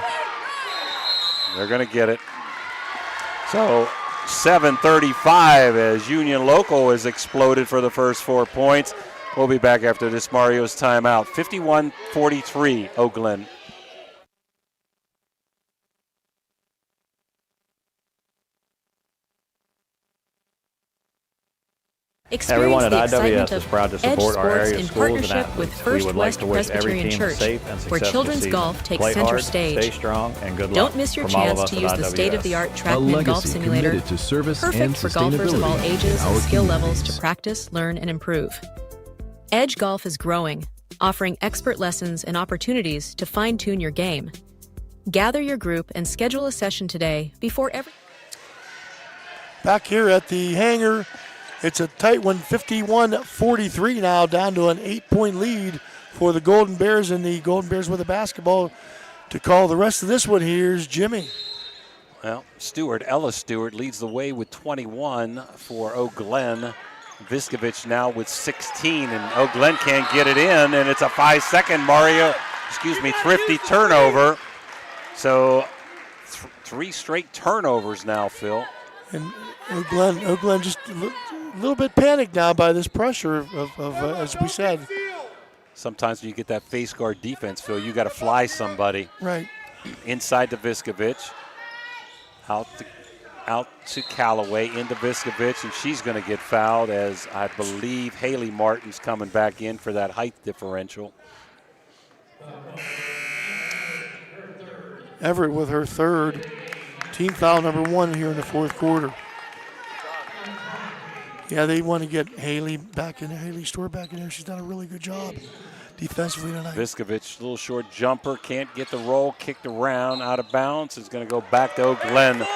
Speaker 5: They're going to get it. So 7:35 as Union Local has exploded for the first 4 points. We'll be back after this Mario's timeout. 51-43, Oak Glen.
Speaker 19: Everyone at
Speaker 11: the excitement
Speaker 19: IWS is
Speaker 11: of
Speaker 19: proud to
Speaker 11: Edge
Speaker 19: support our
Speaker 11: Sports
Speaker 19: area
Speaker 11: in
Speaker 19: schools and
Speaker 11: partnership with
Speaker 19: athletes.
Speaker 11: First
Speaker 19: We would like
Speaker 11: West
Speaker 19: to wish every
Speaker 11: Presbyterian
Speaker 19: team a
Speaker 11: Church,
Speaker 19: safe and
Speaker 11: where
Speaker 19: successful
Speaker 11: children's
Speaker 19: season.
Speaker 11: golf takes
Speaker 19: Play
Speaker 11: center
Speaker 19: hard,
Speaker 11: stage.
Speaker 19: stay strong, and good luck.
Speaker 11: Don't miss your
Speaker 19: From all of
Speaker 11: chance
Speaker 19: us
Speaker 11: to
Speaker 19: at
Speaker 11: use the
Speaker 19: IWS.
Speaker 11: state-of-the-art
Speaker 20: A
Speaker 11: TrackMan Golf
Speaker 20: legacy
Speaker 11: Simulator,
Speaker 20: committed to service and
Speaker 11: perfect for golfers of all
Speaker 20: sustainability
Speaker 11: ages
Speaker 20: in
Speaker 11: and
Speaker 20: our
Speaker 11: skill levels to
Speaker 20: communities.
Speaker 11: practice, learn, and improve. Edge Golf is growing, offering expert lessons and opportunities to fine-tune your game. Gather your group and schedule a session today before every...
Speaker 4: Back here at the hangar, it's a tight one, 51-43 now, down to an 8-point lead for the Golden Bears, and the Golden Bears with the basketball. To call the rest of this one, here's Jimmy.
Speaker 5: Well, Ellis Stewart leads the way with 21 for Eau GLEN. Viskovich now with 16, and Eau GLEN can't get it in, and it's a 5-second thrifty turnover. So 3 straight turnovers now, Phil.
Speaker 4: And Eau GLEN just a little bit panicked now by this pressure of as we said.
Speaker 5: Sometimes when you get that face guard defense, Phil, you got to fly somebody.
Speaker 4: Right.
Speaker 5: Inside to Viskovich. Out to Callaway, into Viskovich, and she's going to get fouled as I believe Haley Martin's coming back in for that height differential.
Speaker 4: Everett with her third. Team foul number 1 here in the fourth quarter. Yeah, they want to get Haley back in there, Haley Stewart back in there. She's done a really good job defensively tonight.
Speaker 5: Viskovich, little short jumper, can't get the roll, kicked around, out of bounds. It's going to go back to Eau GLEN.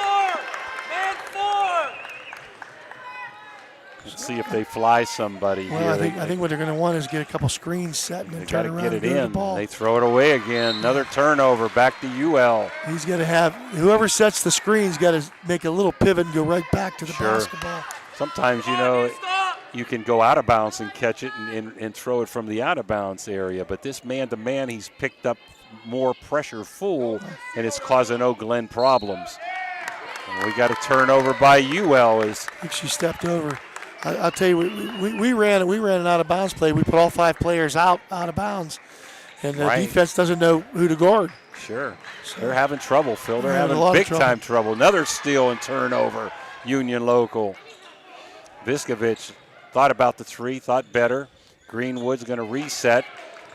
Speaker 5: Let's see if they fly somebody here.
Speaker 4: I think what they're going to want is get a couple screens set and then turn around
Speaker 5: get
Speaker 4: and
Speaker 5: it
Speaker 4: go to
Speaker 5: in.
Speaker 4: the ball.
Speaker 5: They throw it away again. Another turnover back to UL.
Speaker 4: He's going to have whoever sets the screen's got to make a little pivot and go right back to the basketball.
Speaker 5: Sometimes, you can go out of bounds and catch it and throw it from the out of bounds area. But this man-to-man, he's picked up more pressure full, and it's causing Eau GLEN problems. And we got a turnover by UL. I
Speaker 4: think she stepped over. I'll tell you, we ran an out of bounds play. We put all 5 players out of bounds, and the defense doesn't know who to guard.
Speaker 5: Sure, they're having trouble, Phil. They're having big time trouble. Another steal and turnover, Union Local. Viskovich thought about the 3, thought better. Greenwood's going to reset.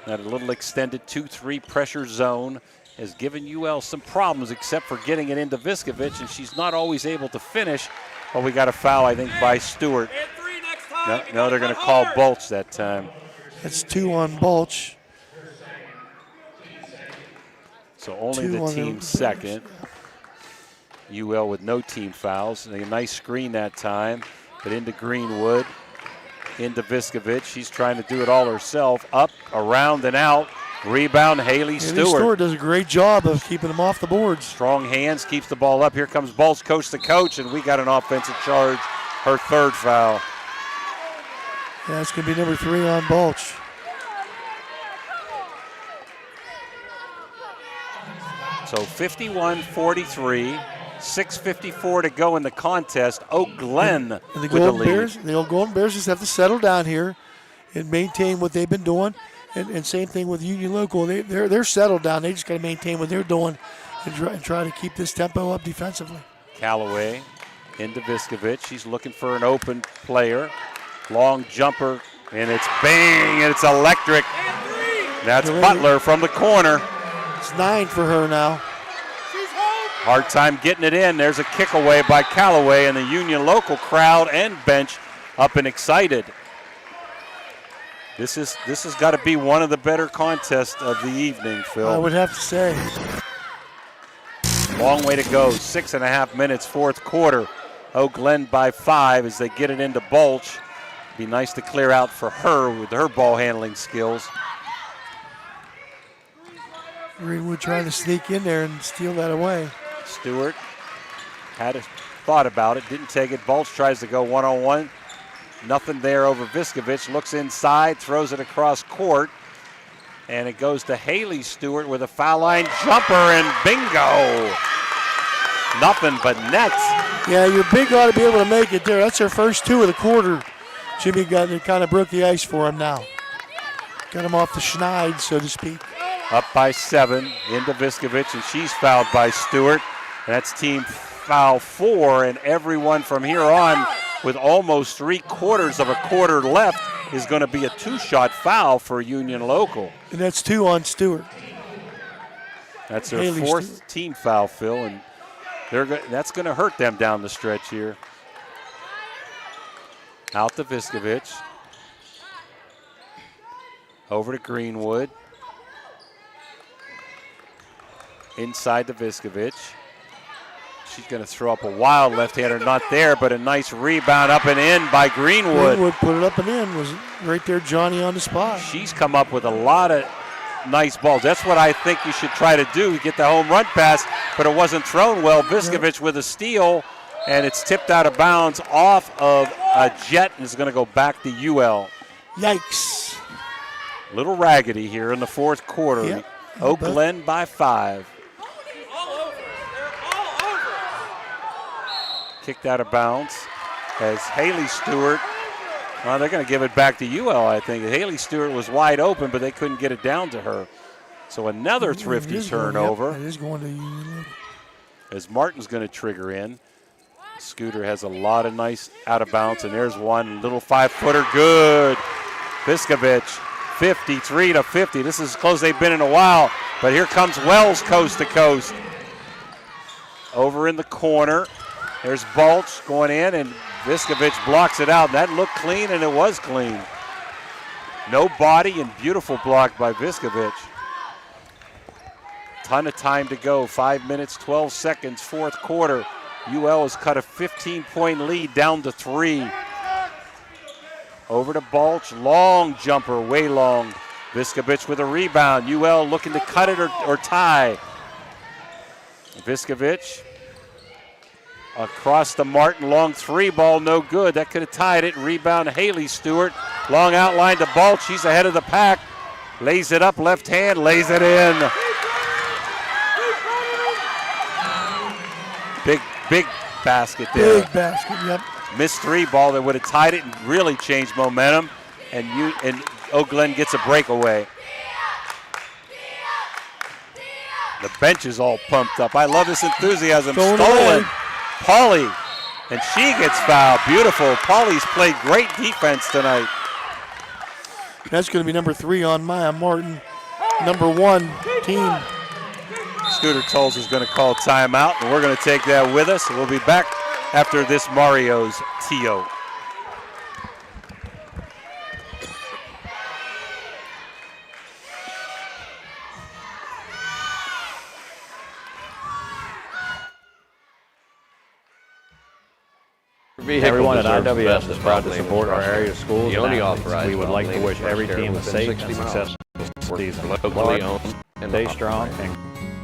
Speaker 5: That a little extended 2-3 pressure zone has given UL some problems, except for getting it into Viskovich, and she's not always able to finish. Well, we got a foul, I think, by Stewart. No, they're going to call Bulch that time.
Speaker 4: That's 2 on Bulch.
Speaker 5: So only the team second. UL with no team fouls. A nice screen that time, but into Greenwood, into Viskovich. She's trying to do it all herself. Up, around, and out. Rebound, Haley Stewart.
Speaker 4: Stewart does a great job of keeping them off the boards.
Speaker 5: Strong hands, keeps the ball up. Here comes Bulch, coach to coach, and we got an offensive charge. Her 3rd foul.
Speaker 4: Yeah, it's going to be number 3 on Bulch.
Speaker 5: So 51-43, 6:54 to go in the contest. Eau GLEN
Speaker 4: and
Speaker 5: with the lead.
Speaker 4: The old Golden Bears just have to settle down here and maintain what they've been doing. And same thing with Union Local. They're settled down. They just got to maintain what they're doing and try to keep this tempo up defensively.
Speaker 5: Callaway into Viskovich. She's looking for an open player. Long jumper, and it's bang, and it's electric. That's Butler from the corner.
Speaker 4: It's 9 for her now.
Speaker 5: Hard time getting it in. There's a kick away by Callaway, and the Union Local crowd and bench up and excited. This has got to be one of the better contests of the evening, Phil.
Speaker 4: I would have to say.
Speaker 5: Long way to go. 6.5 minutes, fourth quarter. Eau GLEN by 5 as they get it into Bulch. Be nice to clear out for her with her ball handling skills.
Speaker 4: Greenwood trying to sneak in there and steal that away.
Speaker 5: Stewart had a thought about it, didn't take it. Bulch tries to go one-on-one. Nothing there over Viskovich. Looks inside, throws it across court. And it goes to Haley Stewart with a foul line jumper, and bingo. Nothing but nets.
Speaker 4: Yeah, your big ought to be able to make it there. That's their first 2 of the quarter. Jimmy got it, kind of broke the ice for him now. Got him off the schneid, so to speak.
Speaker 5: Up by 7 into Viskovich, and she's fouled by Stewart. And that's team foul 4, and everyone from here on with almost 3/4 of a quarter left is going to be a 2-shot foul for Union Local.
Speaker 4: And that's 2 on Stewart.
Speaker 5: That's their
Speaker 4: Haley
Speaker 5: 4th
Speaker 4: Stewart.
Speaker 5: team foul, Phil, and that's going to hurt them down the stretch here. Out to Viskovich. Over to Greenwood. Inside to Viskovich. She's going to throw up a wild left-hander, not there, but a nice rebound up and in by Greenwood.
Speaker 4: Greenwood put it up and in. Was right there, Johnny on the spot.
Speaker 5: She's come up with a lot of nice balls. That's what I think you should try to do, get the home run pass, but it wasn't thrown well. Viskovich with a steal, and it's tipped out of bounds off of a jet and is going to go back to UL.
Speaker 4: Yikes.
Speaker 5: Little raggedy here in the 4th quarter.
Speaker 4: Yep.
Speaker 5: Oak Glen by 5. Kicked out of bounds as Haley Stewart, they're going to give it back to UL, I think. Haley Stewart was wide open, but they couldn't get it down to her. So another thrifty turnover.
Speaker 4: It is going to Union Local.
Speaker 5: As Martin's going to trigger in. Scooter has a lot of nice out of bounds, and there's one little 5-footer. Good. Viskovich, 53-50. This is as close as they've been in a while, but here comes Wells coast to coast. Over in the corner. There's Balch going in, and Viskovich blocks it out. That looked clean, and it was clean. No body and beautiful block by Viskovich. Ton of time to go. 5 minutes, 12 seconds, 4th quarter. UL has cut a 15-point lead down to 3. Over to Balch. Long jumper, way long. Viskovich with a rebound. UL looking to cut it or tie. Viskovich. Across the Martin, long 3 ball, no good. That could have tied it. Rebound, Haley Stewart. Long outline to Balch. She's ahead of the pack. Lays it up, left hand, lays it in. Big basket there.
Speaker 4: Big basket, yep.
Speaker 5: Missed 3 ball that would have tied it and really changed momentum. And Oak Glen gets a breakaway. The bench is all pumped up. I love this enthusiasm. Stolen. Pauly, and she gets fouled. Beautiful. Pauly's played great defense tonight.
Speaker 4: That's going to be number 3 on Maya Martin. Number 1 team.
Speaker 5: Scooter Tolles is going to call timeout, and we're going to take that with us. We'll be back after this Mario's TO.
Speaker 19: Everyone at IWS is proud to support our area schools and athletes. We would like to wish every team a safe and successful season. Locally owned, stay strong, and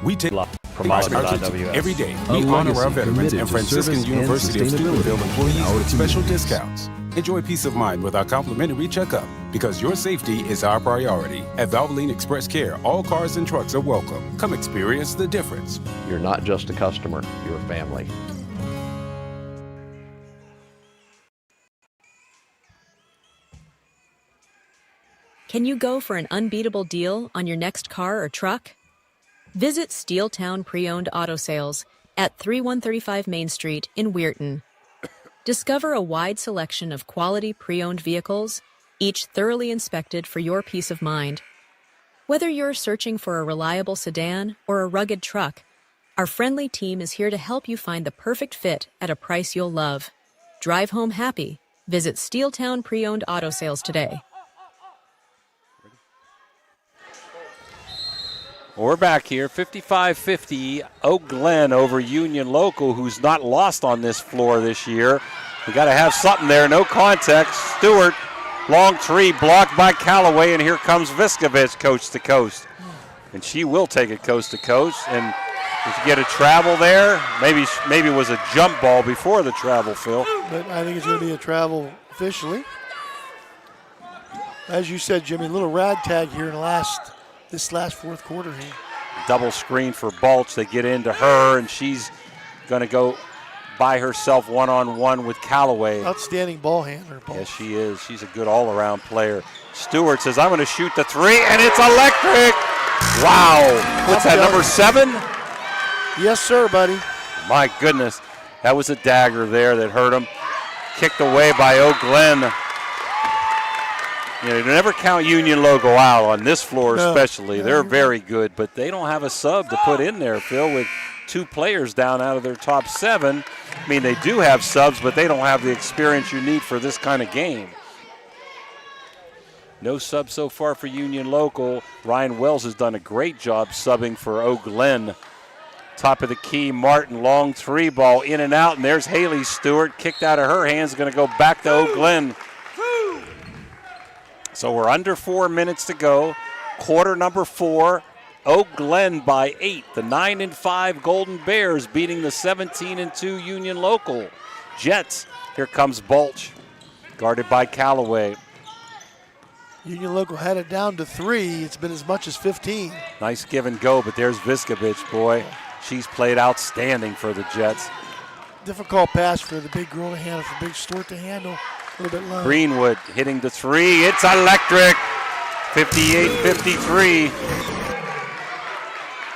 Speaker 21: we take
Speaker 19: from IWS.
Speaker 21: Every day, we honor our veterans and Franciscan University of Steubenville employees with special discounts. Enjoy peace of mind with our complimentary checkup, because your safety is our priority. At Valvoline Express Care, all cars and trucks are welcome. Come experience the difference.
Speaker 22: You're not just a customer, you're a family.
Speaker 11: Can you go for an unbeatable deal on your next car or truck? Visit Steeltown Pre-Owned Auto Sales at 3135 Main Street in Weirton. Discover a wide selection of quality pre-owned vehicles, each thoroughly inspected for your peace of mind. Whether you're searching for a reliable sedan or a rugged truck, our friendly team is here to help you find the perfect fit at a price you'll love. Drive home happy. Visit Steeltown Pre-Owned Auto Sales today.
Speaker 5: We're back here, 55-50, Oak Glen over Union Local, who's not lost on this floor this year. We got to have something there, no context. Stewart, long 3, blocked by Callaway, and here comes Viskovich coast to coast. And she will take it coast to coast, and if you get a travel there, maybe it was a jump ball before the travel, Phil.
Speaker 4: But I think it's going to be a travel officially. As you said, Jimmy, a little ragtag here in this last 4th quarter here.
Speaker 5: Double screen for Balch. They get into her, and she's going to go by herself one-on-one with Callaway.
Speaker 4: Outstanding ball handler, Balch.
Speaker 5: Yes, she is. She's a good all-around player. Stewart says, I'm going to shoot the 3, and it's electric. Wow. What's that, number 7?
Speaker 4: Yes, sir, buddy.
Speaker 5: My goodness. That was a dagger there that hurt him. kicked away by Glen. You know, you never count Union Logo out on this floor, especially. They're very good, but they don't have a sub to put in there, Phil, with 2 players down out of their top 7. I mean, they do have subs, but they don't have the experience you need for this kind of game. No sub so far for Union Local. Ryan Wells has done a great job subbing for Glen. Top of the key, Martin, long 3 ball, in and out, and there's Haley Stewart, kicked out of her hands, going to go back to Glen. So we're under 4 minutes to go. Quarter number 4. Glen by 8. The 9-5 Golden Bears beating the 17-2 Union Local Jets. Here comes Bulch, guarded by Callaway.
Speaker 4: Union Local had it down to 3. It's been as much as 15.
Speaker 5: Nice give and go, but there's Viskovich, boy. She's played outstanding for the Jets.
Speaker 4: Difficult pass for the big girl to handle, for Big Stewart to handle. A little bit low.
Speaker 5: Greenwood hitting the 3. It's electric. 58-53.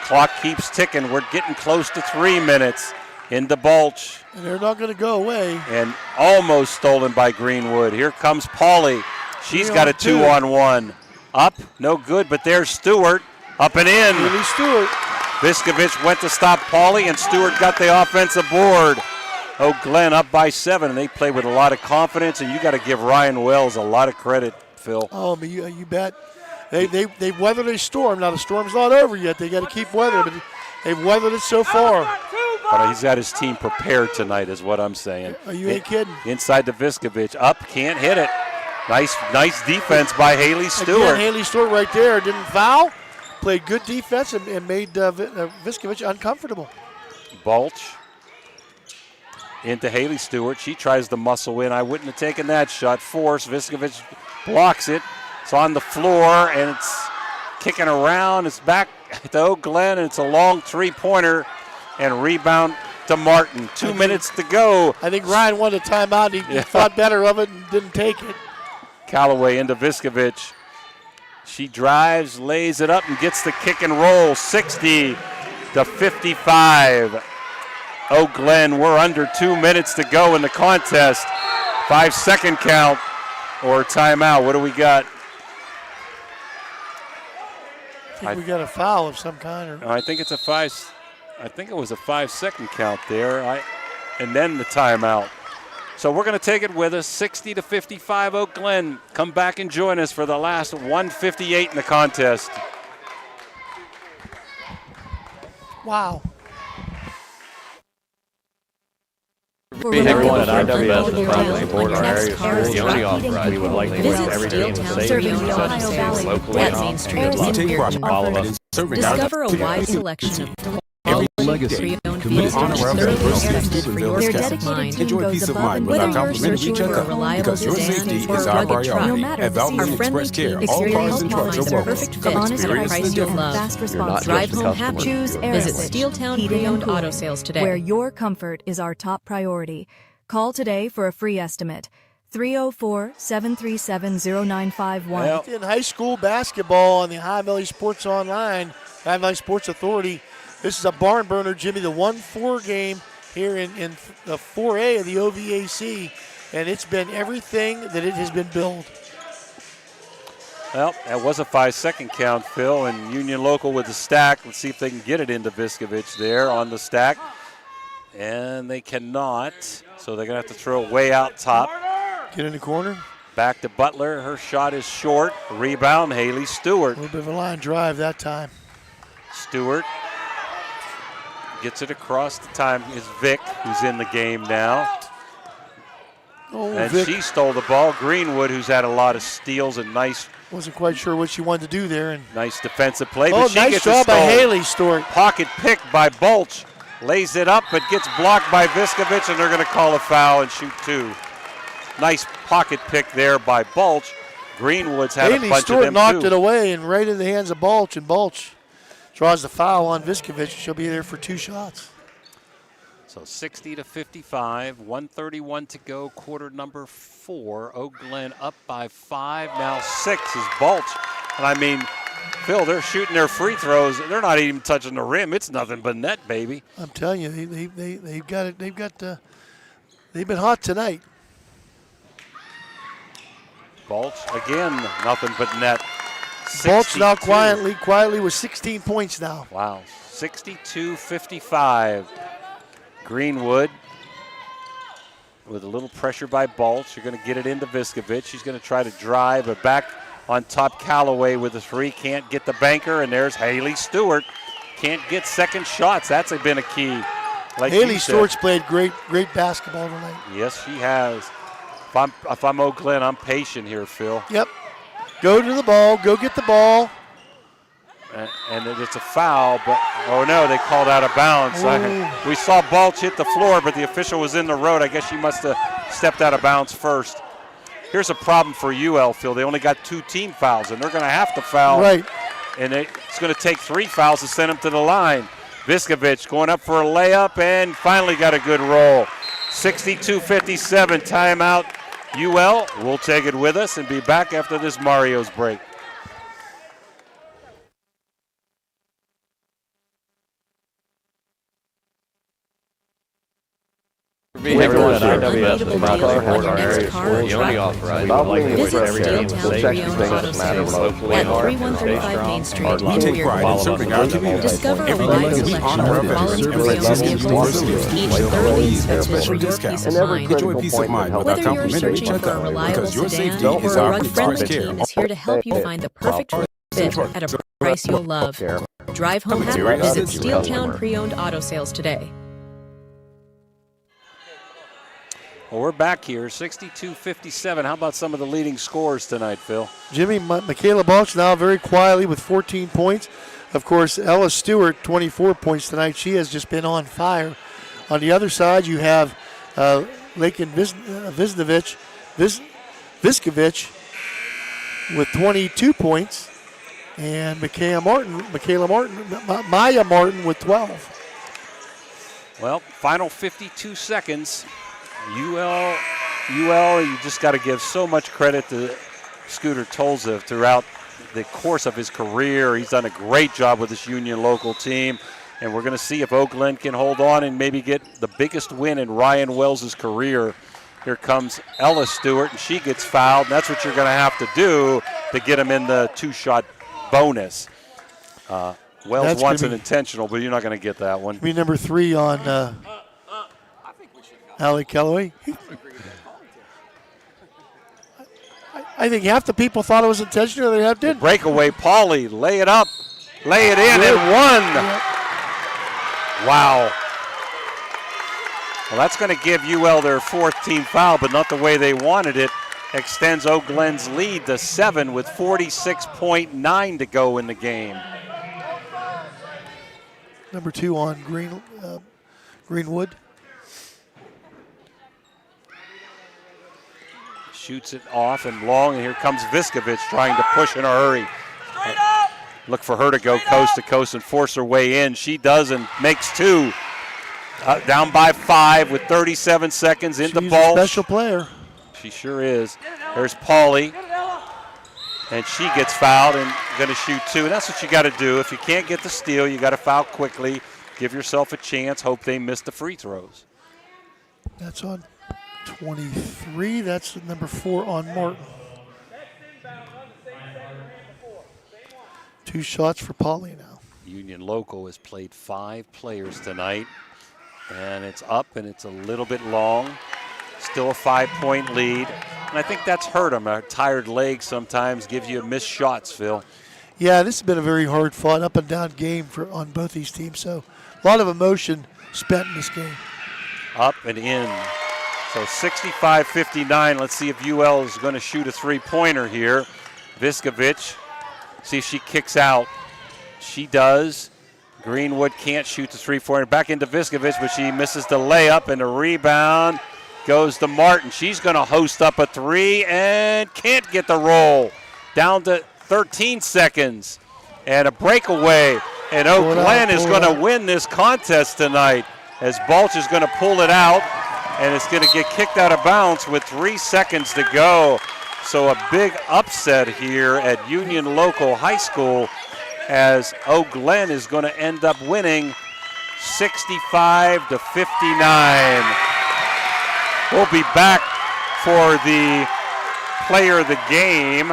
Speaker 5: Clock keeps ticking. We're getting close to 3 minutes. Into Bulch.
Speaker 4: And they're not going to go away.
Speaker 5: And almost stolen by Greenwood. Here comes Pauly. She's got a 2-on-1. Up, no good, but there's Stewart. Up and in.
Speaker 4: Really Stewart.
Speaker 5: Viskovich went to stop Pauly, and Stewart got the offensive board. Glen up by 7, and they play with a lot of confidence, and you got to give Ryan Wells a lot of credit, Phil.
Speaker 4: Oh, but you bet. They've weathered a storm. Now, the storm's not over yet. They got to keep weathering, but they've weathered it so far.
Speaker 5: But he's got his team prepared tonight is what I'm saying.
Speaker 4: You ain't kidding.
Speaker 5: Inside to Viskovich. Up, can't hit it. Nice defense by Haley Stewart.
Speaker 4: Again, Haley Stewart right there. Didn't foul. Played good defense and made Viskovich uncomfortable.
Speaker 5: Bulch into Haley Stewart. She tries to muscle in. I wouldn't have taken that shot. Force. Viskovich blocks it. It's on the floor, and it's kicking around. It's back to Glen, and it's a long 3-pointer, and rebound to Martin. 2 minutes to go.
Speaker 4: I think Ryan wanted a timeout. He thought better of it and didn't take it.
Speaker 5: Callaway into Viskovich. She drives, lays it up, and gets the kick and roll. 60-55. Glen, we're under 2 minutes to go in the contest. 5-second count or timeout. What do we got?
Speaker 4: I think we got a foul of some kind.
Speaker 5: I think it's I think it was a 5-second count there. And then the timeout. So we're going to take it with us. 60-55 Glen. Come back and join us for the last 1:58 in the contest.
Speaker 4: Wow.
Speaker 19: Everyone at IWS is proud to support our area schools. The only offer we would like to wish every team a safe and successful season locally and on.
Speaker 21: We take pride in
Speaker 19: all of us.
Speaker 11: Discover a wide selection of
Speaker 21: every legacy committed to honor our Steubenville discounts. Enjoy peace of mind with our complimentary checkup because your safety is our priority. At Valvoline Express Care, all cars and trucks are welcome. Come experience the difference.
Speaker 17: Fast response.
Speaker 11: Drive home happy.
Speaker 8: Choose
Speaker 11: Visit
Speaker 8: Airwitch,
Speaker 11: Steeltown
Speaker 8: Heating and
Speaker 11: Pre-Owned
Speaker 8: Cooling,
Speaker 11: Auto Sales today.
Speaker 8: where your comfort is our top priority. Call today for a free estimate. 304-737-0951.
Speaker 4: In high school basketball on the High Valley Sports Online, High Valley Sports Authority. This is a barn burner, Jimmy, the 1-4 game here in the 4A of the OVAC, and it's been everything that it has been billed.
Speaker 5: Well, that was a 5-second count, Phil, and Union Local with the stack. Let's see if they can get it into Viskovich there on the stack. And they cannot, so they're going to have to throw it way out top.
Speaker 4: Get in the corner.
Speaker 5: Back to Butler. Her shot is short. Rebound, Haley Stewart.
Speaker 4: A little bit of a line drive that time.
Speaker 5: Stewart gets it across the time. Is Vic, who's in the game now. And
Speaker 4: Vic.
Speaker 5: she stole the ball. Greenwood, who's had a lot of steals and nice.
Speaker 4: Wasn't quite sure what she wanted to do there. And
Speaker 5: nice defensive play. But she
Speaker 4: nice
Speaker 5: gets
Speaker 4: job by Haley Stewart.
Speaker 5: Pocket pick by Bulch. Lays it up, but gets blocked by Viskovich, and they're going to call a foul and shoot 2. Nice pocket pick there by Bulch. Greenwood's had
Speaker 4: Haley
Speaker 5: a bunch
Speaker 4: Stewart
Speaker 5: of them
Speaker 4: knocked
Speaker 5: too.
Speaker 4: it away and right in the hands of Bulch, and Bulch draws the foul on Viskovich. She'll be there for 2 shots.
Speaker 5: So 60-55, 1:31 to go, quarter number 4. Glen up by 5, now 6 is Bulch. And I mean, Phil, they're shooting their free throws. They're not even touching the rim. It's nothing but net, baby.
Speaker 4: I'm telling you, they've been hot tonight.
Speaker 5: Balch again, nothing but net.
Speaker 4: Balch now
Speaker 5: 62.
Speaker 4: quietly with 16 points now.
Speaker 5: Wow, 62-55. Greenwood with a little pressure by Balch. You're going to get it into Viskovich. She's going to try to drive, but back on top Callaway with a three. Can't get the banker, and there's Haley Stewart. Can't get second shots. That's been a key. Like
Speaker 4: Haley Stewart's played great basketball tonight.
Speaker 5: Yes, she has. If I'm Oak Glen, I'm patient here, Phil.
Speaker 4: Yep. Go to the ball. Go get the ball.
Speaker 5: And it's a foul, but oh no, they called out of bounds. We saw Balch hit the floor, but the official was in the road. I guess she must have stepped out of bounds first. Here's a problem for UL, Phil. They only got 2 team fouls, and they're going to have to foul.
Speaker 4: Right.
Speaker 5: And it's going to take 3 fouls to send them to the line. Viskovich going up for a layup and finally got a good roll. 62-57, timeout. UL, we'll take it with us and be back after this Mario's break.
Speaker 22: Everyone at IWS is proud to support our area schools. The only authorized. We would like to wish every team a safe, successful, play hard, and stay strong.
Speaker 21: We take pride in serving our community.
Speaker 16: Discover a
Speaker 21: Every
Speaker 16: wide
Speaker 21: day we
Speaker 16: selection
Speaker 21: honor our
Speaker 16: of
Speaker 21: veterans and
Speaker 16: voluntary
Speaker 21: Franciscan University of
Speaker 16: each
Speaker 21: Steel
Speaker 16: thoroughly
Speaker 21: employees get
Speaker 16: inspected
Speaker 21: special
Speaker 16: for your
Speaker 21: discounts.
Speaker 16: peace of mind.
Speaker 21: Enjoy peace of mind with our
Speaker 16: Whether you're
Speaker 21: complimentary
Speaker 16: searching for a
Speaker 21: checkup
Speaker 16: reliable
Speaker 21: because your
Speaker 16: sedan
Speaker 21: safety
Speaker 16: or
Speaker 21: is
Speaker 16: a
Speaker 21: our
Speaker 16: rugged-friendly
Speaker 21: express care.
Speaker 16: team is here to help you find the perfect fit at a price you'll love. Drive home happy. Visit Steeltown Pre-Owned Auto Sales today.
Speaker 5: Well, we're back here, 62-57. How about some of the leading scorers tonight, Phil?
Speaker 4: Jimmy, Michaela Balch now very quietly with 14 points. Of course, Ella Stewart, 24 points tonight. She has just been on fire. On the other side, you have Lakin Viskovich with 22 points, and Maya Martin with 12.
Speaker 5: Well, final 52 seconds. UL, you just got to give so much credit to Scooter Tolzev throughout the course of his career. He's done a great job with this Union local team, and we're going to see if Oak Glen can hold on and maybe get the biggest win in Ryan Wells' career. Here comes Ella Stewart, and she gets fouled, and that's what you're going to have to do to get him in the 2-shot bonus. Wells wants an intentional, but you're not going to get that one.
Speaker 4: Be number 3 on Allie Callaway. I think half the people thought it was intentional. They half didn't.
Speaker 5: Breakaway, Pauly, lay it up, lay it in, and one. Yep. Wow. Well, that's going to give UL their 4th team foul, but not the way they wanted it. Extends Oak Glen's lead to 7 with 46.9 to go in the game.
Speaker 4: Number 2 on Greenwood.
Speaker 5: Shoots it off and long, and here comes Viskovich trying to push in a hurry. Look for her to go coast to coast and force her way in. She does and makes 2. Down by 5 with 37 seconds into Balch.
Speaker 4: She's a special player.
Speaker 5: She sure is. There's Pauly, and she gets fouled and going to shoot 2. And that's what you got to do. If you can't get the steal, you got to foul quickly. Give yourself a chance. Hope they miss the free throws.
Speaker 4: That's on 23. That's number 4 on Martin. 2 shots for Pauly now.
Speaker 5: Union Local has played 5 players tonight, and it's up and it's a little bit long. Still a 5-point lead, and I think that's hurt them. A tired leg sometimes gives you missed shots, Phil.
Speaker 4: Yeah, this has been a very hard fought up and down game on both these teams, so a lot of emotion spent in this game.
Speaker 5: Up and in. So 65-59. Let's see if UL is going to shoot a 3-pointer here. Viskovich, see if she kicks out. She does. Greenwood can't shoot the 3-pointer. Back into Viskovich, but she misses the layup, and the rebound goes to Martin. She's going to host up a 3 and can't get the roll. Down to 13 seconds. And a breakaway. And Oak Glen is going to win this contest tonight as Balch is going to pull it out. And it's going to get kicked out of bounds with 3 seconds to go. So a big upset here at Union Local High School as Oak Glen is going to end up winning 65-59. We'll be back for the player of the game,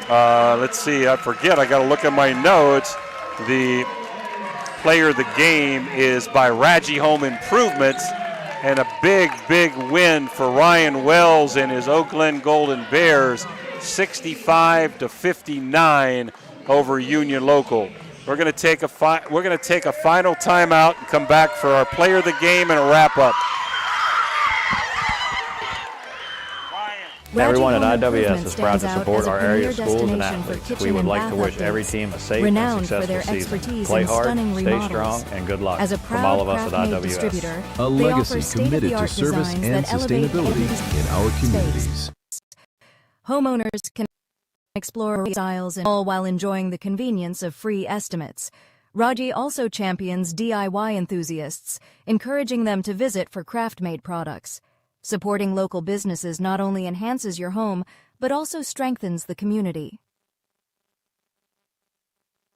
Speaker 5: let's see, I forget, I got to look at my notes. The player of the game is by Raji Home Improvements, and a big, big win for Ryan Wells and his Oak Glen Golden Bears, 65-59 over Union Local. We're going to take a final timeout and come back for our player of the game and a wrap up.
Speaker 19: Everyone at IWS is proud to support our area schools and athletes. We would like to wish every team a safe and successful season. Play hard, stay strong, and good luck from all of us at IWS.
Speaker 20: A legacy committed to service and sustainability in our communities.
Speaker 8: Homeowners can explore styles and all while enjoying the convenience of free estimates. Raji also champions DIY enthusiasts, encouraging them to visit for craft-made products. Supporting local businesses not only enhances your home, but also strengthens the community.